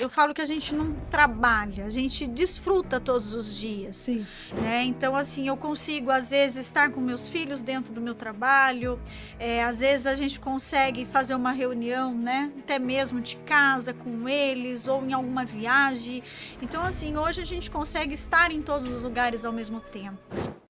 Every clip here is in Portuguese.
eu falo que a gente não trabalha, a gente desfruta todos os dias. Sim. Né? Então, assim, eu consigo, às vezes, estar com meus filhos dentro do meu trabalho, às vezes a gente consegue fazer uma reunião, né? Até mesmo de casa com eles, ou em alguma viagem. Então, assim, hoje a gente consegue estar em todos os lugares ao mesmo tempo.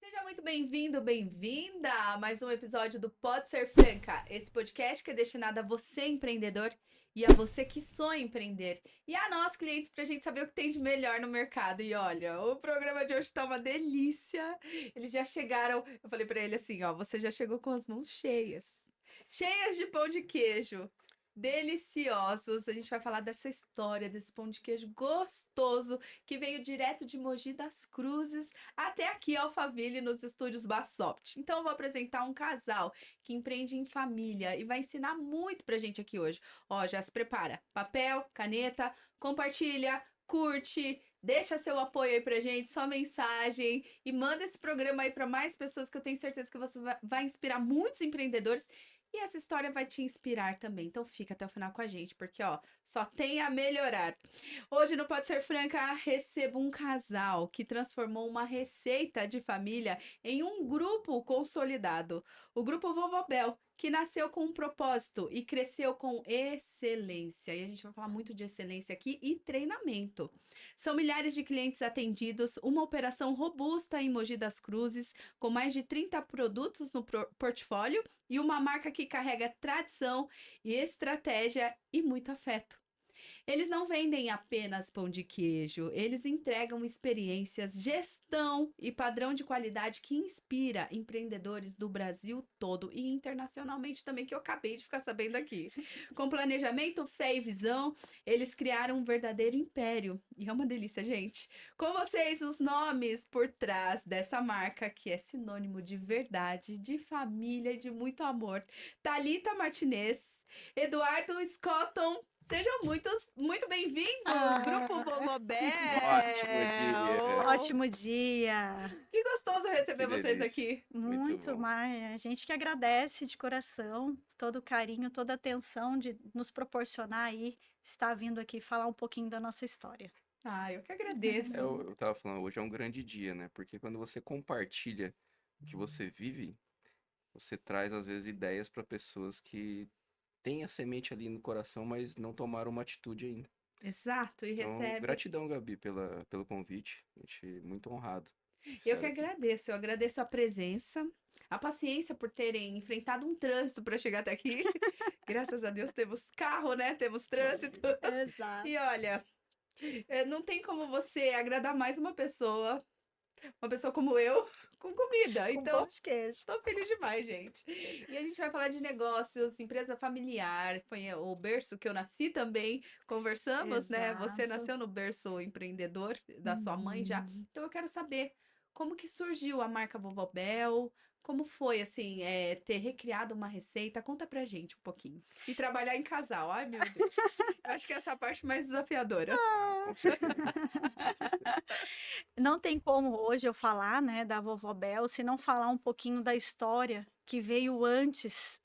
Seja muito bem-vindo, bem-vinda a mais um episódio do Pode Ser Franca, esse podcast que é destinado a você, empreendedor, e a você que sonha empreender, e a nós, clientes, pra gente saber o que tem de melhor no mercado. E olha, o programa de hoje tá uma delícia. Eles já chegaram, eu falei pra ele assim, ó, você já chegou com as mãos cheias. Cheias de pão de queijo. Deliciosos. A gente vai falar dessa história, desse pão de queijo gostoso que veio direto de Mogi das Cruzes até aqui Alphaville nos estúdios Bassoft. Então eu vou apresentar um casal que empreende em família e vai ensinar muito pra gente aqui hoje. Ó, já se prepara. Papel, caneta, compartilha, curte, deixa seu apoio aí pra gente, sua mensagem e manda esse programa aí para mais pessoas que eu tenho certeza que você vai inspirar muitos empreendedores. E essa história vai te inspirar também. Então fica até o final com a gente, porque ó, só tem a melhorar. Hoje no Pode Ser Franca, recebo um casal que transformou uma receita de família em um grupo consolidado. O Grupo Vovobel, que nasceu com um propósito e cresceu com excelência. E a gente vai falar muito de excelência aqui e treinamento. São milhares de clientes atendidos, uma operação robusta em Mogi das Cruzes, com mais de 30 produtos no portfólio e uma marca que carrega tradição e estratégia e muito afeto. Eles não vendem apenas pão de queijo, eles entregam experiências, gestão e padrão de qualidade que inspira empreendedores do Brasil todo e internacionalmente também, que eu acabei de ficar sabendo aqui. Com planejamento, fé e visão, eles criaram um verdadeiro império. E é uma delícia, gente. Com vocês, os nomes por trás dessa marca, que é sinônimo de verdade, de família e de muito amor. Thalita Martinez, Eduardo Scotton. Sejam muito bem-vindos, Grupo Vovobel! Ótimo dia. Ótimo dia! Que gostoso receber Que vocês delícia. aqui. Muito bom. mais. A gente que agradece de coração todo o carinho, toda a atenção de nos proporcionar aí, estar vindo aqui falar um pouquinho da nossa história. Ah, eu que agradeço. Eu tava falando, hoje é um grande dia, né? Porque quando você compartilha o que você vive, você traz, às vezes, ideias para pessoas que têm a semente ali no coração, mas não tomaram uma atitude ainda. Exato, e Então, recebe. gratidão, Gabi, pelo convite. A gente muito honrado. Eu que Senhora aqui. agradeço, eu agradeço a presença, a paciência por terem enfrentado um trânsito para chegar até aqui. Graças a Deus temos carro, né? Temos trânsito. Exato. E olha, não tem como você agradar mais uma pessoa como eu, com comida. Com pão Então, de queijo. tô feliz demais, gente. E a gente vai falar de negócios, empresa familiar. Foi o berço que eu nasci também. Conversamos, né? Você Exato. nasceu no berço empreendedor da sua mãe já. Uhum. Então eu quero saber como que surgiu a marca Vovobel. Como foi, assim, ter recriado uma receita? Conta pra gente um pouquinho. E trabalhar em casal. Ai, meu Deus. Eu acho que essa é a parte mais desafiadora. Com certeza. Não tem como hoje eu falar, né, da Vovó Bel, se não falar um pouquinho da história que veio antes,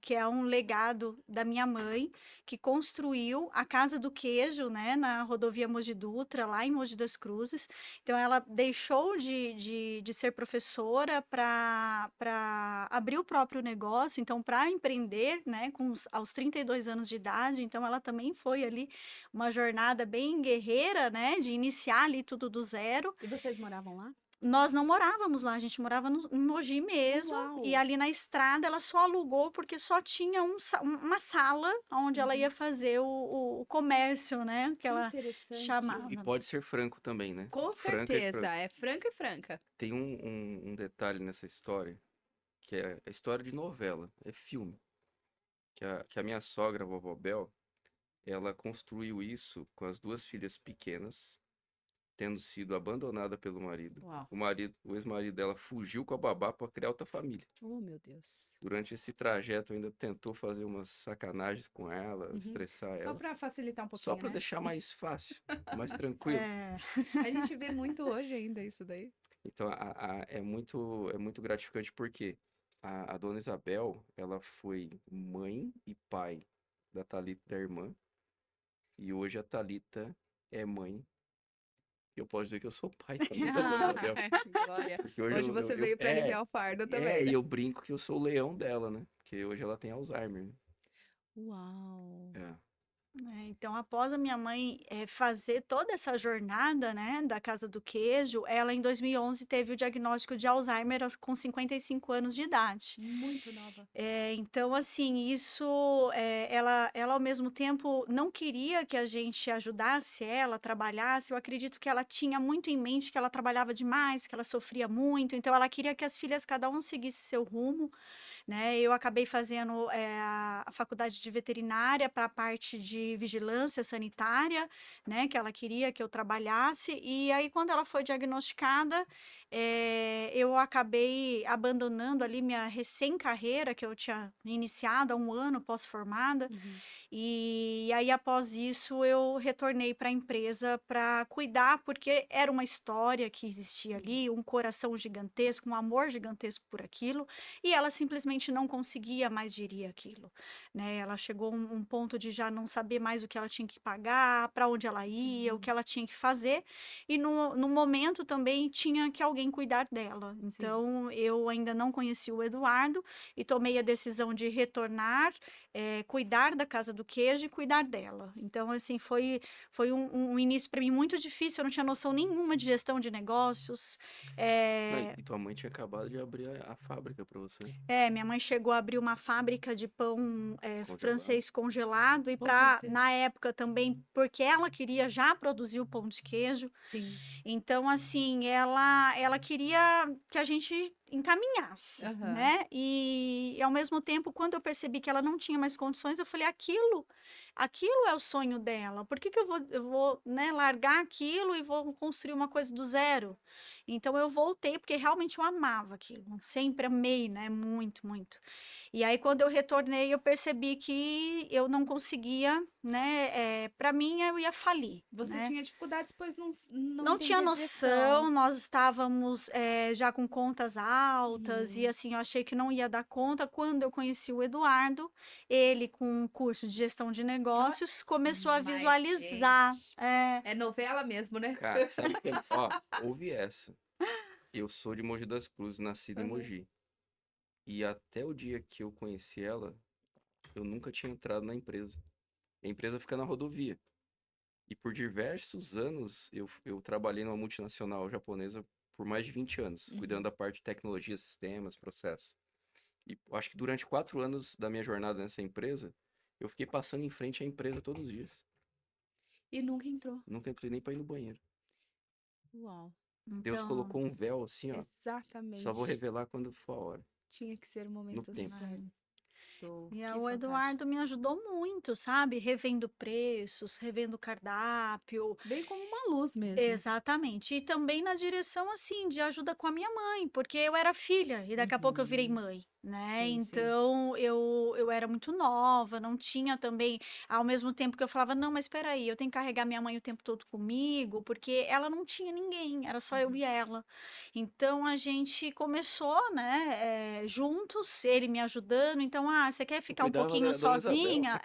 que é um legado da minha mãe, que construiu a Casa do Queijo, né, na rodovia Mogi Dutra, lá em Mogi das Cruzes. Então, ela deixou de ser professora para abrir o próprio negócio, então, para empreender, né, aos 32 anos de idade. Então, ela também foi ali uma jornada bem guerreira, né, de iniciar ali tudo do zero. E vocês moravam lá? Nós não morávamos lá, a gente morava em Mogi mesmo, Uau! e ali na estrada ela só alugou porque só tinha uma sala onde ela ia fazer o comércio, né, que Que ela interessante. chamava. E pode ser franco também, né? Com Franca e certeza, franco. é franca e franca. Tem um detalhe nessa história, que é a história de novela, é filme. Que a minha sogra, a vovó Bel, ela construiu isso com as duas filhas pequenas, tendo sido abandonada pelo marido. Uau. O ex-marido dela fugiu com a babá para criar outra família. Oh, meu Deus. Durante esse trajeto, ainda tentou fazer umas sacanagens com ela, estressar Só ela, para facilitar um só pouquinho, para né? deixar mais fácil, mais tranquilo. É, A gente vê muito hoje ainda isso daí. Então, é muito gratificante porque a dona Isabel, ela foi mãe e pai da Thalita, da irmã, E hoje a Thalita é mãe. E eu posso dizer que eu sou pai também da vovó Bel. Glória. Porque hoje Hoje você veio pra aliviar o fardo e também, né? eu brinco que eu sou o leão dela, né? Porque hoje ela tem Alzheimer, né? Uau. É. Então, após a minha mãe fazer toda essa jornada, né, da Casa do Queijo, ela em 2011 teve o diagnóstico de Alzheimer com 55 anos de idade. Muito nova. Então, assim, isso, ela ao mesmo tempo não queria que a gente ajudasse ela, trabalhasse. Eu acredito que ela tinha muito em mente que ela trabalhava demais, que ela sofria muito. Então, ela queria que as filhas, cada um seguisse seu rumo, né? Eu acabei fazendo a faculdade de veterinária para a parte de vigilância sanitária, né? Que ela queria que eu trabalhasse. E aí, quando ela foi diagnosticada, eu acabei abandonando ali minha recém-carreira, que eu tinha iniciado há um ano pós-formada. E aí, após isso, eu retornei para a empresa para cuidar, porque era uma história que existia ali, um coração gigantesco, um amor gigantesco por aquilo, e ela simplesmente não conseguia mais gerir aquilo, né? Ela chegou a um ponto de já não saber mais o que ela tinha que pagar, para onde ela ia, o que ela tinha que fazer, e no momento também tinha que alguém cuidar dela. Então, eu ainda não conheci o Eduardo e tomei a decisão de retornar, cuidar da Casa do Queijo e cuidar dela. Então, assim, foi um início para mim muito difícil, eu não tinha noção nenhuma de gestão de negócios. Não, É, e tua mãe tinha acabado de abrir a fábrica pra você, minha mãe chegou a abrir uma fábrica de pão congelado. francês congelado e Pão para francês. na época também, porque ela queria já produzir o pão de queijo. Sim. Então, assim, ela queria que a gente encaminhasse, Aham. né? E ao mesmo tempo, quando eu percebi que ela não tinha mais condições, eu falei, aquilo é o sonho dela. Por que que eu vou, né, largar aquilo e vou construir uma coisa do zero? Então eu voltei porque realmente eu amava aquilo, sempre amei, né? Muito, muito. E aí quando eu retornei, eu percebi que eu não conseguia, né? Para mim eu ia falir, Você né? tinha dificuldades, pois não Não tinha entendia a direção. noção, nós estávamos já com contas altas e Uhum. assim, eu achei que não ia dar conta. Quando eu conheci o Eduardo, ele com um curso de gestão de negócios, começou a Mas, visualizar. gente, é novela mesmo, né? Cara, sabe que, ó, ouve essa. Eu sou de Mogi das Cruzes, nascido em Uhum. Mogi. E até o dia que eu conheci ela, eu nunca tinha entrado na empresa. A empresa fica na rodovia. E por diversos anos eu trabalhei numa multinacional japonesa por mais de 20 anos, cuidando da parte de tecnologia, sistemas, processos. E eu acho que durante 4 anos da minha jornada nessa empresa, eu fiquei passando em frente à empresa todos os dias. E nunca entrou. Nunca entrei nem para ir no banheiro. Uau. Deus Então, colocou um véu assim, ó. Só vou Exatamente. revelar quando for a hora, Tinha que ser o no momento tempo. certo. e Que o fantástico. Eduardo me ajudou muito, sabe? Revendo preços, revendo cardápio. Veio como uma luz mesmo. Exatamente. E também na direção, assim, de ajuda com a minha mãe, porque eu era filha e daqui a pouco eu virei Uhum. mãe, né? Sim, sim. Então eu era muito nova, não tinha também, ao mesmo tempo que eu falava, não, mas espera aí, eu tenho que carregar minha mãe o tempo todo comigo, porque ela não tinha ninguém, era só eu e ela. Então a gente começou, né, juntos, ele me ajudando. Então, você quer Eu ficar um cuidava pouquinho da Dona Isabel. sozinha?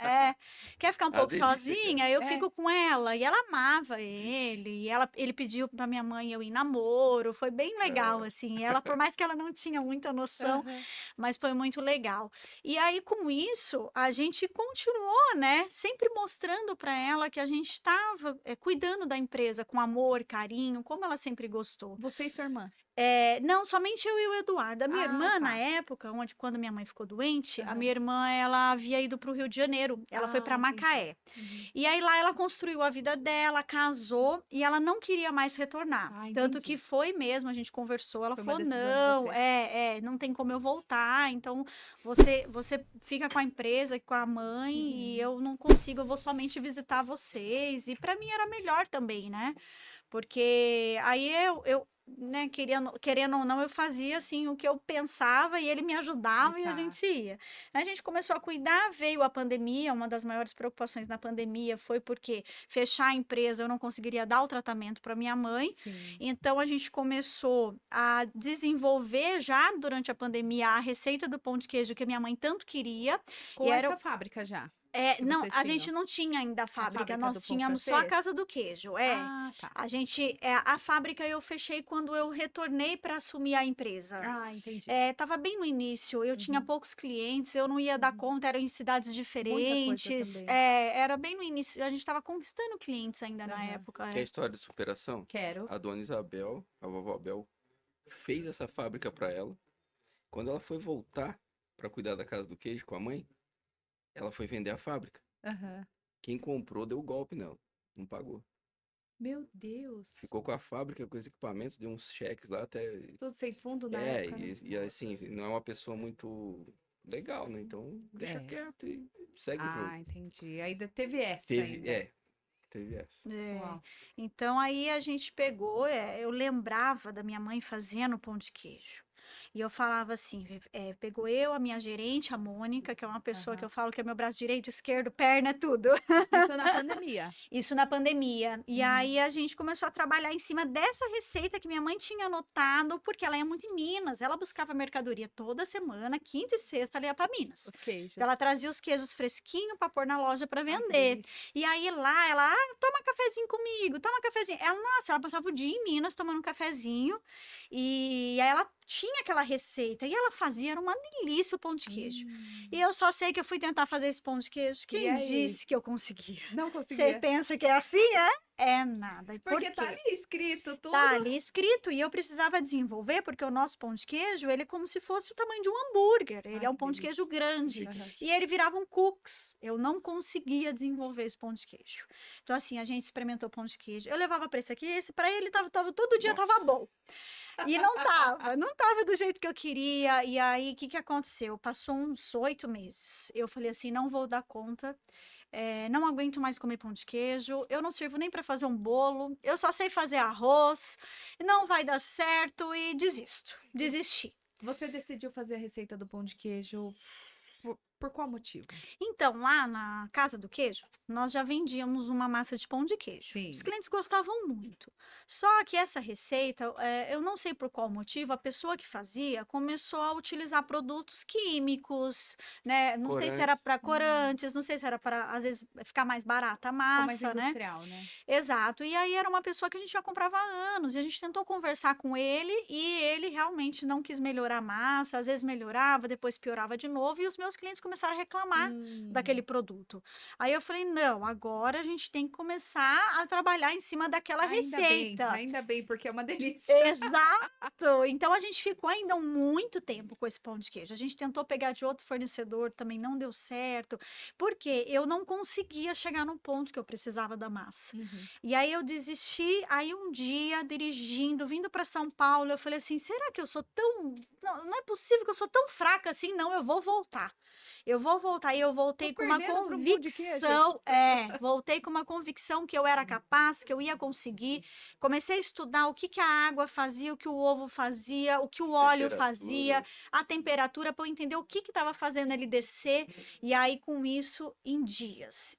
Quer ficar um A pouco delícia, cara. sozinha? Eu É. fico com ela. E ela amava ele. E ele pediu para minha mãe eu ir em namoro. Foi bem legal, É. assim. Ela, por mais que ela não tinha muita noção, Aham. mas foi muito legal. E aí, com isso, a gente continuou, né? Sempre mostrando para ela que a gente estava cuidando da empresa com amor, carinho, como ela sempre gostou. Você e sua irmã. Não, somente eu e o Eduardo. A minha Ah, irmã, na tá. época, quando minha mãe ficou doente, a Aham. minha irmã, ela havia ido para o Rio de Janeiro. Ela foi para Entendi. Macaé. Uhum. E aí lá ela construiu a vida dela, casou e ela não queria mais retornar. Ah, Tanto que entendi. foi mesmo, a gente conversou, ela Foi uma falou: decisão de "Não, vocês. não tem como eu voltar, então você fica com a empresa, com a mãe e Uhum. eu não consigo, eu vou somente visitar vocês". E para mim era melhor também, né? Porque aí né, querendo ou não, eu fazia assim o que eu pensava e ele me ajudava e a Exato. gente ia. A gente começou a cuidar, veio a pandemia, uma das maiores preocupações na pandemia foi porque fechar a empresa eu não conseguiria dar o tratamento para minha mãe. Sim. Então a gente começou a desenvolver já durante a pandemia a receita do pão de queijo que a minha mãe tanto queria. Com E era essa fábrica já. que Não, vocês a tinham? gente não tinha ainda a A fábrica, fábrica do nós pão tínhamos só a francês? casa do queijo, é. Ah, tá. A fábrica eu fechei quando eu retornei para assumir a empresa. Ah, entendi. Tava bem no início, eu tinha Uhum. poucos clientes, eu não ia dar Uhum. conta, eram em cidades Muita coisa diferentes, também. era bem no início, a gente estava conquistando clientes ainda na Aham. época, Que é a história de superação? Quero. A dona Isabel, a vovó Bel, fez essa fábrica pra ela. Quando ela foi voltar pra cuidar da casa do queijo com a mãe, ela foi vender a fábrica. Aham. Quem comprou deu golpe nela, não pagou. Meu Deus. Ficou com a fábrica, com os equipamentos, deu uns cheques lá até. Tudo sem fundo na época, né? E assim, não é uma pessoa muito legal, né? Então deixa É. quieto e segue o jogo. Ah, entendi. Ainda teve essa ainda. Teve essa. Uau. Então aí a gente pegou, eu lembrava da minha mãe fazendo pão de queijo. E eu falava assim, pegou eu, a minha gerente, a Mônica, que é uma pessoa que Aham. eu falo que é meu braço direito, esquerdo, perna, é tudo. Isso na pandemia. Isso na pandemia. E Uhum. aí a gente começou a trabalhar em cima dessa receita que minha mãe tinha anotado, porque ela ia muito em Minas. Ela buscava mercadoria toda semana, quinta e sexta, ela ia para Minas. Os queijos. Então, ela trazia os queijos fresquinhos para pôr na loja para Ai, que vender. delícia. E aí lá, ela, toma cafezinho comigo, toma cafezinho. Ela passava o dia em Minas tomando um cafezinho. E aí ela tinha aquela receita. E ela fazia, era uma delícia o pão de queijo. E eu só sei que eu fui tentar fazer esse pão de queijo. E Quem aí? disse que eu conseguia? Não Você conseguia. pensa que é assim, é? É nada. E por Porque tá quê? ali escrito tudo. Tá ali escrito e eu precisava desenvolver, porque o nosso pão de queijo, ele é como se fosse o tamanho de um hambúrguer. Ele Ai, é um que pão de delícia. queijo grande. Aham. E ele virava um cookies. Eu não conseguia desenvolver esse pão de queijo. Então, assim, a gente experimentou pão de queijo. Eu levava para esse aqui, esse para ele, todo dia tava bom. E não tava do jeito que eu queria. E aí, o que que aconteceu? Passou uns 8 meses. Eu falei assim, não vou dar conta. Não aguento mais comer pão de queijo, eu não sirvo nem para fazer um bolo, eu só sei fazer arroz, não vai dar certo e desisti. Você decidiu fazer a receita do pão de queijo por qual motivo? Então, lá na Casa do Queijo, nós já vendíamos uma massa de pão de queijo. Sim. Os clientes gostavam muito. Só que essa receita, eu não sei por qual motivo, a pessoa que fazia começou a utilizar produtos químicos, né? Não sei se era Corantes. para corantes, não sei se era para, às vezes, ficar mais barata a Ficou mais massa, né? industrial, né? Exato. E aí era uma pessoa que a gente já comprava há anos, e a gente tentou conversar com ele, e ele realmente não quis melhorar a massa, às vezes melhorava, depois piorava de novo, e os meus clientes começaram a reclamar daquele produto. Aí eu falei, não, agora a gente tem que começar a trabalhar em cima daquela receita. Ainda bem, porque é uma delícia. Exato! Então a gente ficou ainda muito tempo com esse pão de queijo. A gente tentou pegar de outro fornecedor, também não deu certo, porque eu não conseguia chegar no ponto que eu precisava da massa. Uhum. E aí eu desisti, aí um dia, dirigindo, vindo para São Paulo, eu falei assim, será que eu sou tão... Não é possível que eu sou tão fraca assim, não, eu vou voltar. Eu vou voltar. E eu voltei Tô com uma perdendo pra um pão de queijo. convicção, voltei com uma convicção que eu era capaz, que eu ia conseguir. Comecei a estudar o que que a água fazia, o que o ovo fazia, o que o óleo fazia, a temperatura, para eu entender o que que estava fazendo ele descer. E aí, com isso, em dias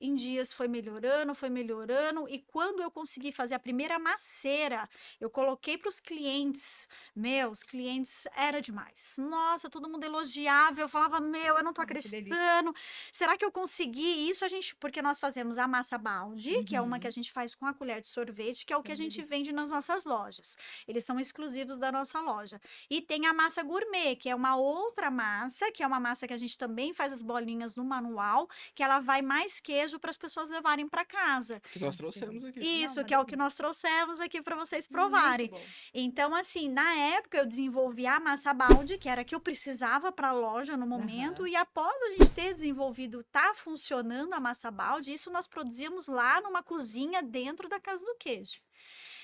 foi melhorando. E quando eu consegui fazer a primeira maceira, eu coloquei para os clientes. Meus clientes era demais. Nossa, todo mundo elogiava. Eu falava, eu não tô Ai, que delícia. acreditando. Será que eu consegui isso? Porque nós fazemos a massa balde, que é uma que a gente faz com a colher de sorvete, que é o que a gente vende nas nossas lojas. Eles são exclusivos da nossa loja. E tem a massa gourmet, que é uma outra massa, que é uma massa que a gente também faz as bolinhas no manual, que ela vai mais queijo para as pessoas levarem para casa. Que nós trouxemos aqui. Isso, Não, que é o mas que nós trouxemos aqui para vocês muito provarem. bom. Então, assim, na época eu desenvolvi a massa balde, que era a que eu precisava para a loja no momento, e após a gente ter desenvolvido, tá funcionando a massa balde, isso nós produzimos lá numa cozinha dentro da Casa do Queijo.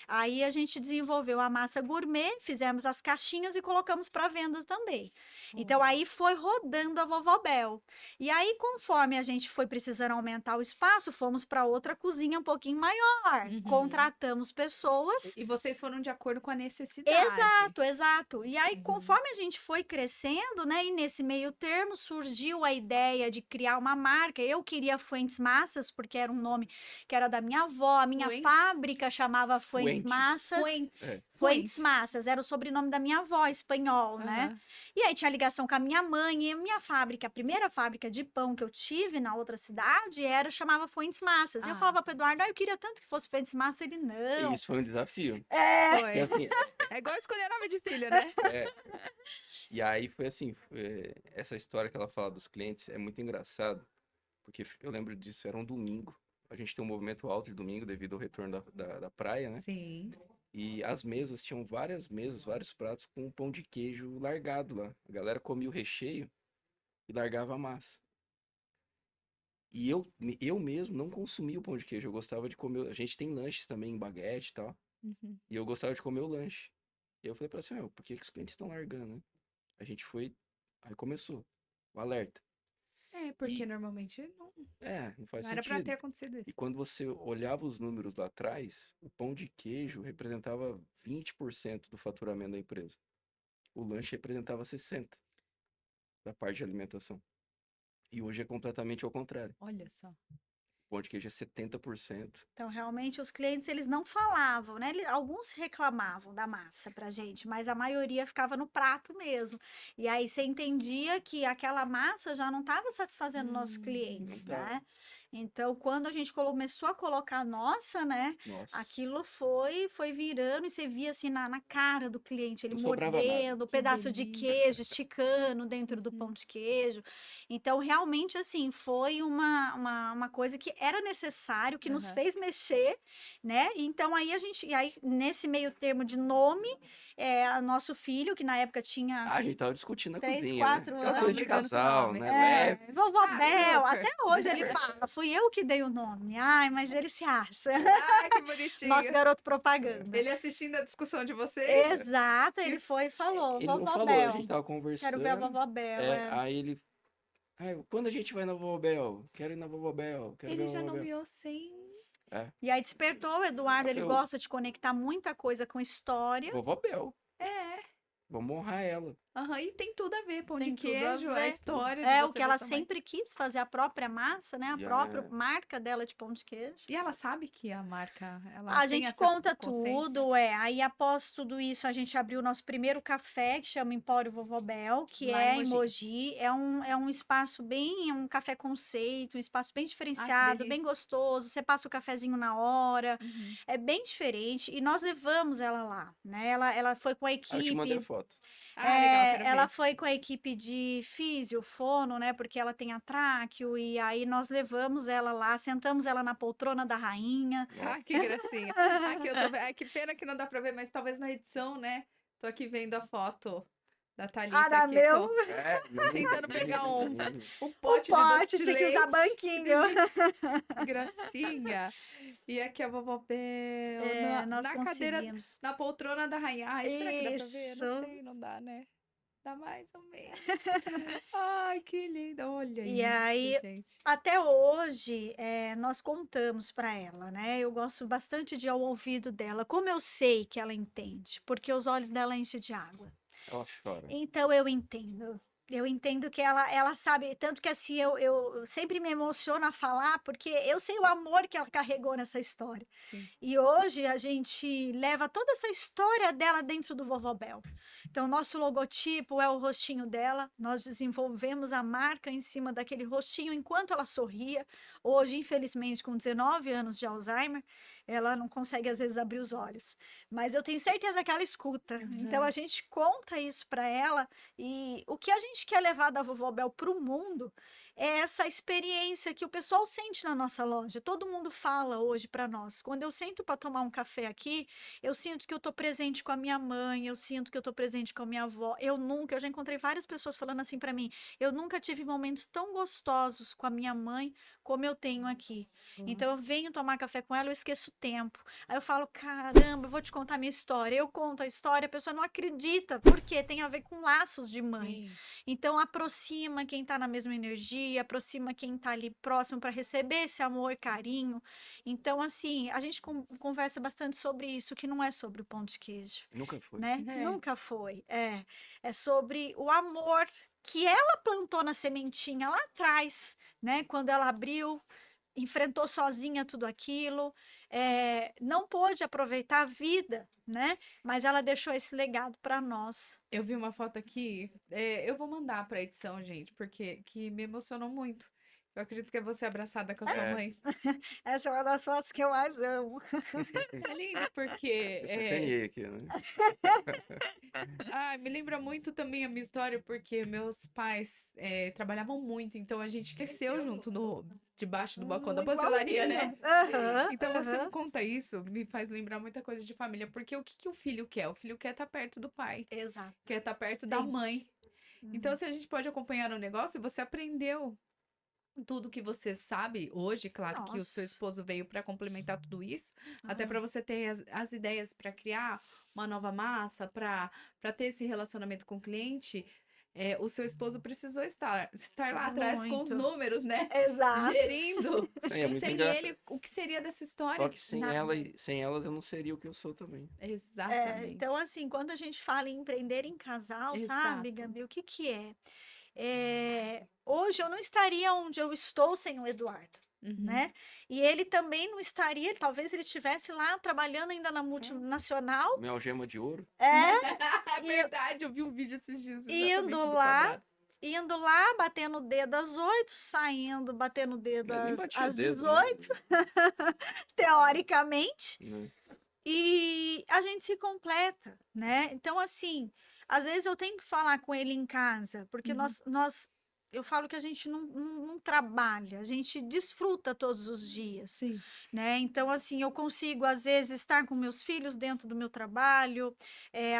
Aí a gente desenvolveu a massa gourmet, fizemos as caixinhas e colocamos para venda também. Então aí foi rodando a Vovó Bel. E aí, conforme a gente foi precisando aumentar o espaço, fomos para outra cozinha um pouquinho maior. Contratamos pessoas. E vocês foram de acordo com a necessidade. Exato. E aí, conforme a gente foi crescendo, né? E nesse meio termo surgiu a ideia de criar uma marca. Eu queria Fuentes Massas, porque era um nome que era da minha avó. A minha Fuentes? fábrica chamava Fuentes Fuentes. Massas. Fuente. É. Fuentes Massas, era o sobrenome da minha avó, espanhol, né? Aham. E aí tinha ligação com a minha mãe, e a minha fábrica, a primeira fábrica de pão que eu tive na outra cidade, chamava Fuentes Massas. E eu Ah. falava pro Eduardo, eu queria tanto que fosse Fuentes Massas, ele E não. isso foi um desafio. É, Foi. E assim, É igual escolher nome de filho, né? e aí foi assim, essa história que ela fala dos clientes é muito engraçado, porque eu lembro disso, era um domingo. A gente tem um movimento alto de domingo devido ao retorno da praia, né? Sim. E as mesas, tinham várias mesas, vários pratos com pão de queijo largado lá. A galera comia o recheio e largava a massa. E eu mesmo não consumia o pão de queijo, eu gostava de comer. A gente tem lanches também, baguete e tal. Uhum. E eu gostava de comer o lanche. E eu falei pra ela assim, por que que os clientes estão largando, né? A gente foi, aí começou o alerta. É, porque E, normalmente não faz não era pra ter sentido. acontecido E isso. quando você olhava os números lá atrás, o pão de queijo representava 20% do faturamento da empresa. O lanche representava 60% da parte de alimentação. E hoje é completamente ao contrário. Olha só. O pão de queijo é 70%. então realmente os clientes, eles não falavam, né? Alguns reclamavam da massa pra gente, mas a maioria ficava no prato mesmo. E aí você entendia que aquela massa já não estava satisfazendo nossos Não clientes, tava. né? Então, quando a gente começou a colocar a nossa, né? Nossa. Aquilo foi virando e você via assim na cara do cliente, ele Não sobrava nada. mordendo o Que pedaço de delícia. queijo, esticando dentro do pão Uhum. de queijo. Então, realmente, assim, foi uma coisa que era necessário, que nos Aham. fez mexer, né? Então, aí, nesse meio termo de nome, nosso filho, que na época tinha A gente tava discutindo na 3, cozinha, né? 4 Aquela Tava coisa de brigando com o casal, nome. né? Leve. Vovó Bel, Açúcar. até hoje ele fala, fui eu que dei o nome. Ai, mas ele se acha. Ai, que bonitinho. Nosso garoto propaganda. Ele assistindo a discussão de vocês. Exato, ele foi e falou, Ele não vovó falou, a Bel, gente tava quero ver a conversando. vovó Bel. Aí ele. Quando a gente vai na Vovó Bel? Quero ir na Vovó Bel, quero ver Ele a já Vovó Bel. nomeou sem. E aí despertou o Eduardo, ele Eu- gosta de conectar muita coisa com história. Vovó Bel, É. vamos honrar ela. Aham, e tem tudo a ver, pão Tem de tudo a queijo, a ver. história de É o você que ver ela sua mãe. sempre quis fazer, a própria massa, né? A E própria marca dela de pão de queijo. E ela sabe que a marca, ela A tem gente essa conta consciência? tudo, Aí após tudo isso, a gente abriu o nosso primeiro café, que chama Empório Vovó Bel, que Lá é em em Mogi. Mogi. É um espaço bem, um café conceito, um espaço bem diferenciado, bem delícia. gostoso. Você passa o cafezinho na hora, Uhum. é bem diferente. E nós levamos ela lá, né? Ela foi com a Eu te mandei a equipe. foto. Ah, legal, quero Ela ver. foi com a equipe de físio, fono, né? Porque ela tem a tráqueo, e aí nós levamos ela lá, sentamos ela na poltrona da rainha. Ah, que gracinha. Aqui eu tô vendo. Ai, que pena que não dá pra ver, mas talvez na edição, né? Tô aqui vendo a foto da Thalita da aqui meu, tentando pegar um o pote de doce pote, de tinha que usar leite. banquinho. Que gracinha. E aqui a vovó Bel, Nós na cadeira, conseguimos. na poltrona da rainha. Ai, será que dá pra ver? Não Isso. sei, não dá, né? Dá mais ou menos. Ai, que linda. Olha E isso, aí, gente. até hoje, nós contamos para ela, né? Eu gosto bastante de ir ao ouvido dela. Como eu sei que ela entende? Porque os olhos dela enchem de água. Ela chora. Então eu entendo. Eu entendo que ela sabe, tanto que assim, eu sempre me emociono a falar, porque eu sei o amor que ela carregou nessa história. Sim. E hoje a gente leva toda essa história dela dentro do Vovó Bel. Então, nosso logotipo é o rostinho dela, nós desenvolvemos a marca em cima daquele rostinho enquanto ela sorria. Hoje, infelizmente, com 19 anos de Alzheimer, ela não consegue às vezes abrir os olhos. Mas eu tenho certeza que ela escuta. Então, a gente conta isso para ela, e o que a gente quer levar da Vovó Bel para o mundo é essa experiência que o pessoal sente na nossa loja. Todo mundo fala hoje para nós. Quando eu sento para tomar um café aqui, eu sinto que eu estou presente com a minha mãe, eu sinto que eu estou presente com a minha avó. Eu já encontrei várias pessoas falando assim para mim, eu nunca tive momentos tão gostosos com a minha mãe como eu tenho aqui. Então eu venho tomar café com ela, eu esqueço o tempo. Aí eu falo, caramba, eu vou te contar a minha história. Eu conto a história, a pessoa não acredita, porque tem a ver com laços de mãe. Sim. Então aproxima quem está na mesma energia, aproxima quem está ali próximo para receber esse amor, carinho. Então, assim, a gente conversa bastante sobre isso, que não é sobre o pão de queijo, Nunca foi. né? É. Nunca foi. É sobre o amor que ela plantou na sementinha lá atrás, né? Quando ela abriu, enfrentou sozinha tudo aquilo, não pôde aproveitar a vida, né? Mas ela deixou esse legado para nós. Eu vi uma foto aqui, eu vou mandar pra edição, gente, porque que me emocionou muito. Eu acredito que é você abraçada com a sua É, mãe. Essa é uma das fotos que eu mais amo. É lindo porque eu sacaneei aqui, né? me lembra muito também a minha história, porque meus pais trabalhavam muito, então a gente cresceu junto debaixo do balcão da pastelaria, né? Igualzinho. Aham, Então você me aham. conta isso, me faz lembrar muita coisa de família, porque o que que o filho quer? O filho quer estar perto do pai, Exato. quer estar perto da Sim. mãe. Então, Uhum. se a gente pode acompanhar o negócio, você aprendeu tudo que você sabe hoje, claro que o seu Nossa. esposo veio para complementar tudo isso, até Uhum. para você ter as ideias para criar uma nova massa, para ter esse relacionamento com o cliente, o seu esposo precisou estar lá atrás com os Muito. números, né? Exato. Gerindo. Sim, é muito Sem engraçado. ele, o que seria dessa Só história? que sem elas eu não seria o que eu sou também. Então, Exatamente. assim, quando a gente fala em empreender em casal, sabe, Exato. Gabi, o que que é? Hoje eu não estaria onde eu estou sem o Eduardo, Uhum. né? E ele também não estaria, talvez ele estivesse lá trabalhando ainda na multinacional, Minha algema de ouro. É e verdade, eu vi um vídeo esses dias indo exatamente do lá, quadrado. batendo o dedo às 8, saindo, batendo o dedo Eu nem batia às dedo, né? 18, teoricamente. Né? E a gente se completa, né? Então, assim, às vezes eu tenho que falar com ele em casa, porque Uhum. eu falo que a gente não trabalha, a gente desfruta todos os dias, Sim. né? Então, assim, eu consigo, às vezes, estar com meus filhos dentro do meu trabalho,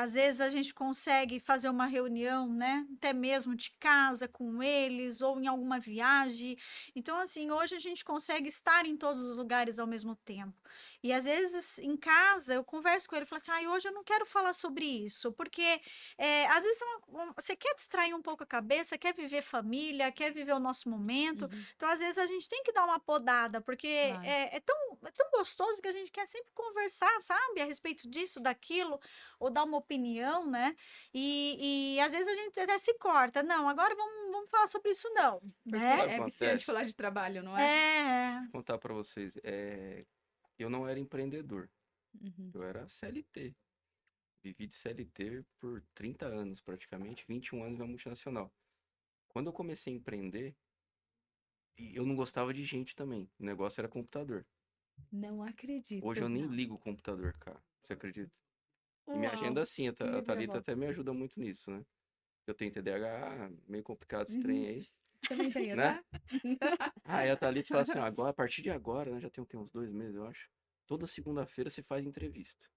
às vezes a gente consegue fazer uma reunião, né? Até mesmo de casa com eles, ou em alguma viagem. Então, assim, hoje a gente consegue estar em todos os lugares ao mesmo tempo. E às vezes em casa eu converso com ele e falo assim: ai, hoje eu não quero falar sobre isso, porque às vezes você quer distrair um pouco a cabeça, quer viver família, quer viver o nosso momento. Uhum. Então, às vezes, a gente tem que dar uma podada, porque Claro. é tão gostoso que a gente quer sempre conversar, sabe, a respeito disso, daquilo, ou dar uma opinião, né? E às vezes a gente até se corta. Não, agora vamos falar sobre isso, não, Porque né? Sabe o que é viciante acontece? falar de trabalho, não é? É. Vou contar pra vocês. Eu não era empreendedor. Uhum. Eu era CLT. Vivi de CLT por 30 anos, praticamente, 21 anos na multinacional. Quando eu comecei a empreender, eu não gostava de gente também. O negócio era computador. Não Hoje acredito. eu nem ligo o computador, cara. Você acredita? E minha Uau, agenda, sim, que a Thalita reviravolta. até me ajuda muito nisso, né? Eu tenho TDAH, meio complicado esse trem Uhum. aí, Também tenho, né? tá? Aí a Thalita fala assim, ó, agora, a partir de agora, né? Já tem o quê? Uns 2 meses, eu acho. Toda segunda-feira você faz entrevista.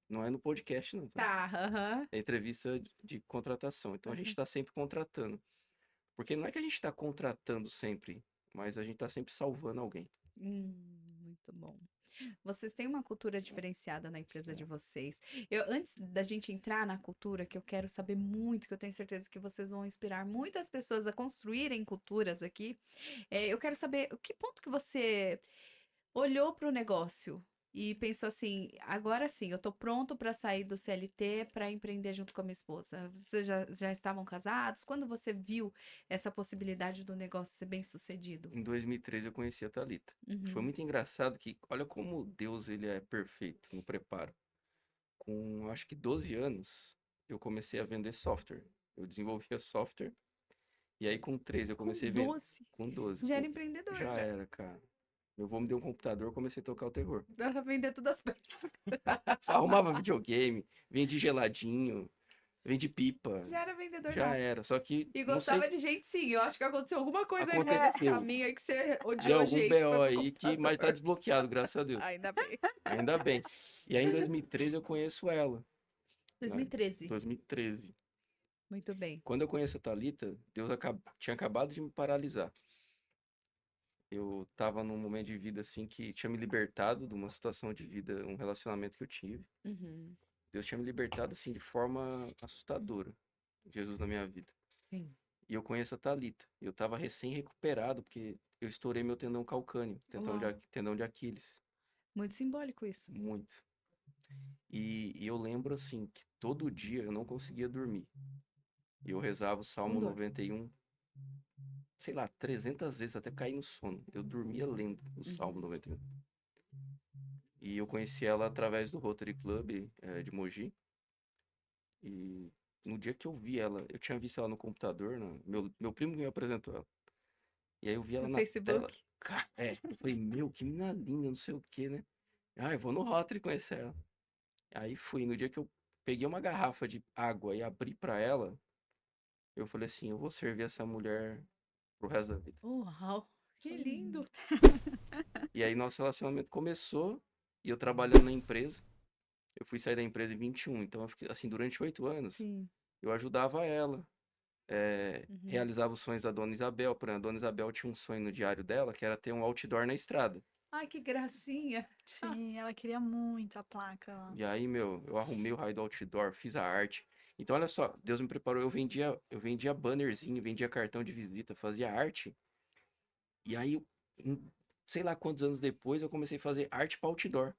Não é no podcast, não, tá? Tá, aham. É entrevista de contratação. Então a gente Aham. tá sempre contratando. Porque não é que a gente tá contratando sempre, mas a gente tá sempre salvando alguém. Muito bom. Vocês têm uma cultura diferenciada na empresa de vocês. Antes da gente entrar na cultura, que eu quero saber muito, que eu tenho certeza que vocês vão inspirar muitas pessoas a construírem culturas aqui, eu quero saber o que ponto que você olhou para o negócio e pensou assim, agora sim, eu tô pronto para sair do CLT para empreender junto com a minha esposa. Vocês já estavam casados? Quando você viu essa possibilidade do negócio ser bem-sucedido? Em 2013 eu conheci a Thalita. Foi Uhum. muito engraçado que, olha como Deus ele é perfeito no preparo. Com acho que 12 anos, eu comecei a vender software. Eu desenvolvia software. E aí com 13 eu Com comecei a vender. 12, Com 12, já era empreendedor, já já. era, cara. Meu avô me deu um computador, eu comecei a tocar o terror. Dá pra vender todas as peças. Arrumava videogame, vendi geladinho, vendi pipa. Já era vendedor Já nato. era. Só que, E não gostava sei, de gente, sim. Eu acho que aconteceu alguma coisa aí no meio desse aconteceu. caminho aí que você Deu odiou algum gente, foi BO pro aí que, mas tá computador. desbloqueado, graças a Deus. Ainda bem. Ainda bem. E aí em 2013 eu conheço ela, né? 2013. 2013. Muito bem. Quando eu conheço a Thalita, Deus tinha acabado de me paralisar. Eu tava num momento de vida assim que tinha me libertado de uma situação de vida, um relacionamento que eu tive. Uhum. Deus tinha me libertado assim de forma assustadora. Jesus na minha vida. Sim. E eu conheço a Thalita. Eu tava recém-recuperado porque eu estourei meu tendão calcâneo, Uau. tendão de Aquiles. Muito simbólico isso. Muito. E eu lembro assim que todo dia eu não conseguia dormir. E eu rezava o Com Salmo dor. 91, sei lá, 300 vezes até cair no sono. Eu dormia lendo o Salmo Uhum. 91. E eu conheci ela através do Rotary Club de Mogi. E no dia que eu vi ela, eu tinha visto ela no computador, meu primo me apresentou ela. E aí eu vi ela No na tela. Facebook. Cara, eu falei, meu, que menina linda, não sei o que, né? Ah, eu vou no Rotary conhecer ela. Aí fui, no dia que eu peguei uma garrafa de água e abri pra ela, eu falei assim, eu vou servir essa mulher pro resto da vida. Uau, que lindo. E aí nosso relacionamento começou, e eu trabalhando na empresa, eu fui sair da empresa em 21, então eu fiquei, assim, durante 8 anos, Sim. eu ajudava ela, Uhum. realizava os sonhos da Dona Isabel, por exemplo, a Dona Isabel tinha um sonho no diário dela, que era ter um outdoor na estrada. Ai, que gracinha. Sim, ela queria muito a placa lá. E aí, meu, eu arrumei o raio do outdoor, fiz a arte. Então, olha só, Deus me preparou, eu vendia bannerzinho, vendia cartão de visita, fazia arte. E aí, sei lá quantos anos depois, eu comecei a fazer arte para outdoor.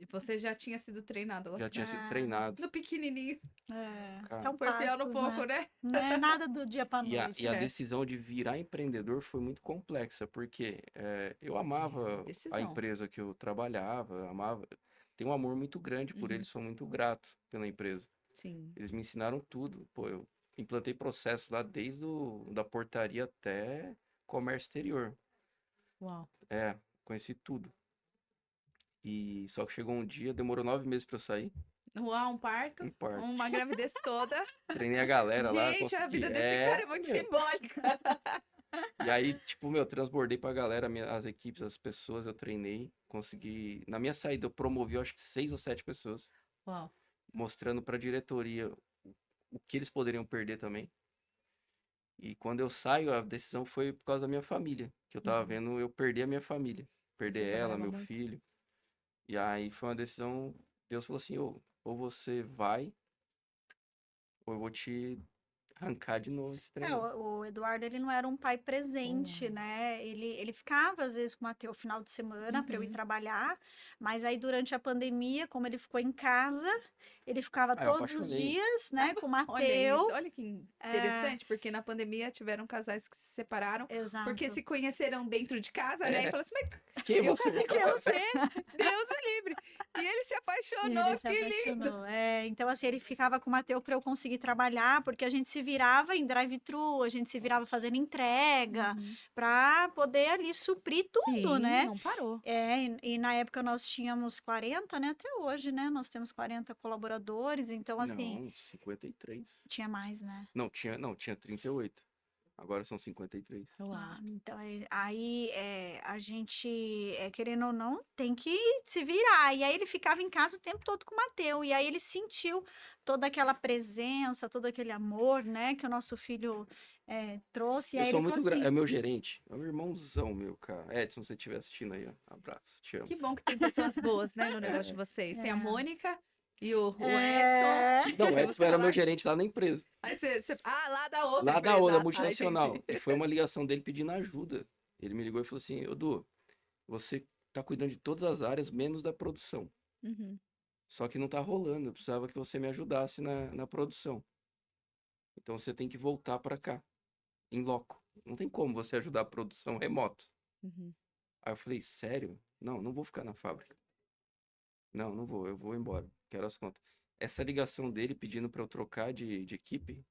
Você já tinha sido treinado lá Já tinha atrás. sido Ah, treinado, No pequenininho. cara. são Foi fiel no passos, pouco, né? né? Não é nada do dia para E a noite. É. decisão de virar empreendedor foi muito complexa, porque eu amava a Decisão. empresa que eu trabalhava, amava. Tenho um amor muito grande por Uhum. eles, sou muito grato pela empresa. Sim. Eles me ensinaram tudo. Pô, eu implantei processos lá desde da portaria até comércio exterior. Uau. Conheci tudo. E só que chegou um dia, demorou 9 meses pra eu sair, Uau, um parto, um parto. uma gravidez toda. Treinei a galera lá, Gente, a consegui. vida desse cara é muito Meu. simbólica. E aí, tipo, meu, transbordei pra galera, as equipes, as pessoas, eu treinei, consegui. Na minha saída, eu promovi, eu acho que 6 ou 7 pessoas, Uau. mostrando pra diretoria o que eles poderiam perder também. E quando eu saio, a decisão foi por causa da minha família, que eu tava Uhum. vendo eu perder a minha família, Você perder ela, trabalhava meu muito. filho. E aí foi uma decisão, Deus falou assim, ou você vai, ou eu vou te arrancar de novo esse trem aí. O Eduardo, ele não era um pai presente, Uau. né? Ele ficava, às vezes, com o Mateus final de semana para eu ir Uhum. trabalhar, mas aí durante a pandemia, como ele ficou em casa, ele ficava Ah, eu todos os apaixonei. dias, né, Ai, com o olha Mateus. isso, olha que É, interessante, porque na pandemia tiveram casais que se separaram porque exato. se conheceram dentro de casa, né? E É, falaram assim, mas quem é eu você? casei com você, Deus me livre. E ele se E apaixonou, ele se que lindo. apaixonou. Então, assim, ele ficava com o Mateus para eu conseguir trabalhar, porque a gente se virava em drive-thru, a gente se virava Nossa. fazendo entrega, Uhum. para poder ali suprir tudo, Sim, né? não parou. E na época nós tínhamos 40, né? Até hoje, né? Nós temos 40 colaboradores, então, assim, Não, 53. tinha mais, né? Não, tinha 38. Agora são 53. Uau. Então, a gente, querendo ou não, tem que se virar. E aí ele ficava em casa o tempo todo com o Mateu. E aí ele sentiu toda aquela presença, todo aquele amor, né, que o nosso filho trouxe. E Eu aí sou ele falou muito grato. É assim: meu gerente. É um irmãozão meu, cara. Edson, se você estiver assistindo aí, ó. Abraço. Te amo. Que bom que tem pessoas boas, né, no negócio de É, vocês. Tem a é, Mônica e o Edson. é, não, o Temos Edson que era meu falar. gerente lá na empresa. Aí Ah, lá da outra Lá da outra empresa. Ah, multinacional. entendi. E foi uma ligação dele pedindo ajuda. Ele me ligou e falou assim: Ô, Du, você tá cuidando de todas as áreas, menos da produção. Uhum. Só que não tá rolando. Eu precisava que você me ajudasse na produção. Então você tem que voltar pra cá, em loco. Não tem como você ajudar a produção remoto. Uhum. Aí eu falei, sério? Não, não vou ficar na fábrica. Não, não vou, eu vou embora. Quero as contas. Essa ligação dele pedindo pra eu trocar de equipe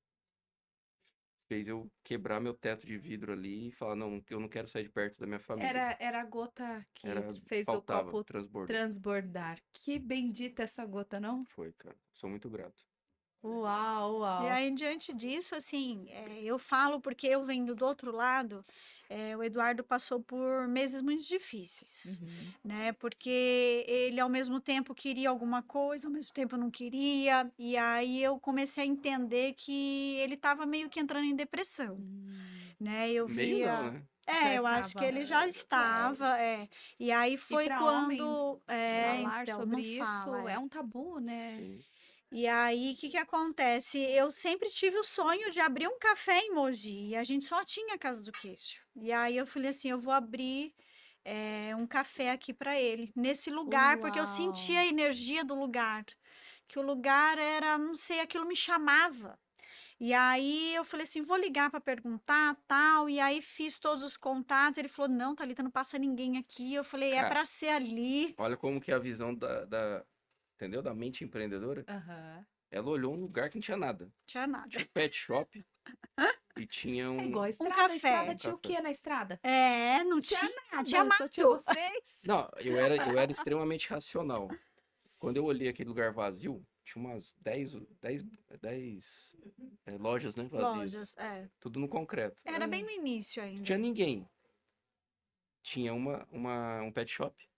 fez eu quebrar meu teto de vidro ali e falar, não, eu não quero sair de perto da minha família. Era a gota que Era, fez o faltava, copo transbordou. transbordar. Que bendita essa gota, não? Foi, cara. Sou muito grato. Uau, E uau. aí, diante disso, assim, eu falo porque eu venho do outro lado, o Eduardo passou por meses muito difíceis, Uhum. né? Porque ele, ao mesmo tempo, queria alguma coisa, ao mesmo tempo não queria, e aí eu comecei a entender que ele estava meio que entrando em depressão, Hum. né? Eu Meio não, via. né? Já Eu acho que estava. ele já Já tava. estava, e aí E foi para homem quando, falar então, não sobre fala, isso é um tabu, né? Sim. e aí, o que que acontece? Eu sempre tive o sonho de abrir um café em Mogi, e a gente só tinha a Casa do Queijo. E aí eu falei assim, eu vou abrir um café aqui para ele, nesse lugar, porque eu Uau. sentia a energia do lugar, que o lugar era, não sei, aquilo me chamava. E aí eu falei assim, vou ligar para perguntar, tal. E aí fiz todos os contatos. Ele falou, não, Thalita, não passa ninguém aqui. Eu falei, é Cara, para ser ali. olha como que é a visão entendeu? Da mente empreendedora. Aham. Ela olhou um lugar que não tinha nada. Tinha nada. Tinha um pet shop e tinha É igual a um estrada. café. A estrada Um tinha o café. quê na estrada? É, não Tinha tinha, nada, tinha só tinha mato. vocês. Não, eu era extremamente racional. Quando eu olhei aquele lugar vazio, tinha umas 10 lojas, né, vazias. Lojas, é. Tudo no concreto. Era bem no início Não ainda. tinha ninguém. Tinha um pet shop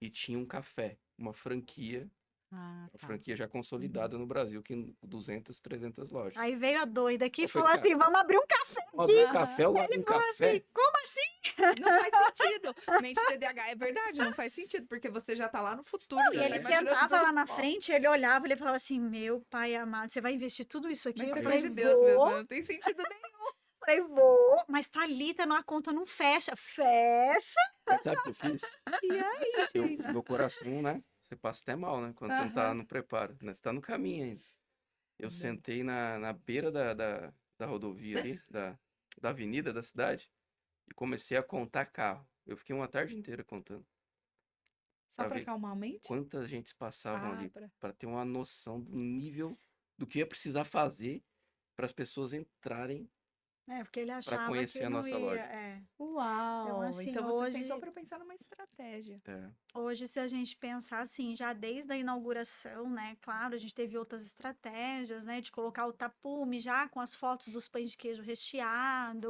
e tinha um café, uma franquia, Ah, a tá. franquia já consolidada no Brasil, que em 200, 300 lojas. Aí veio a doida aqui e Eu falei, falou assim, cara, vamos abrir um café. Abrir um Aham. café, eu largo um Ele falou assim, café. como assim? Não faz sentido. Mente TDAH é verdade, não faz sentido, porque você já tá lá no futuro. E já ele tá imaginando sentava tudo. lá na frente, ele olhava, ele falava assim, meu pai amado, você vai investir tudo isso aqui? Mas Eu você é falei, coisa de Deus mesmo, vou. não tem sentido nenhum. Falei, vou. Mas Thalita, a conta não fecha. Fecha. Mas sabe o que eu fiz? E aí, gente? Meu coração, né? Você passa até mal, né? Quando você não tá Aham. no preparo, né? Você tá no caminho ainda. Eu sentei na beira da rodovia ali, da avenida da cidade, e comecei a contar carro. Eu fiquei uma tarde inteira contando, Só pra pra ver acalmar a mente? quantas gentes passavam Ah, ali, pra... pra ter uma noção do nível do que ia precisar fazer para as pessoas entrarem É, porque ele para achava conhecer que a não nossa ia. loja. É. Então, Uau! assim, Então você sentou hoje, pra pensar numa estratégia. É. hoje, se a gente pensar assim, já desde a inauguração, né? Claro, a gente teve outras estratégias, né? De colocar o tapume já com as fotos dos pães de queijo recheado.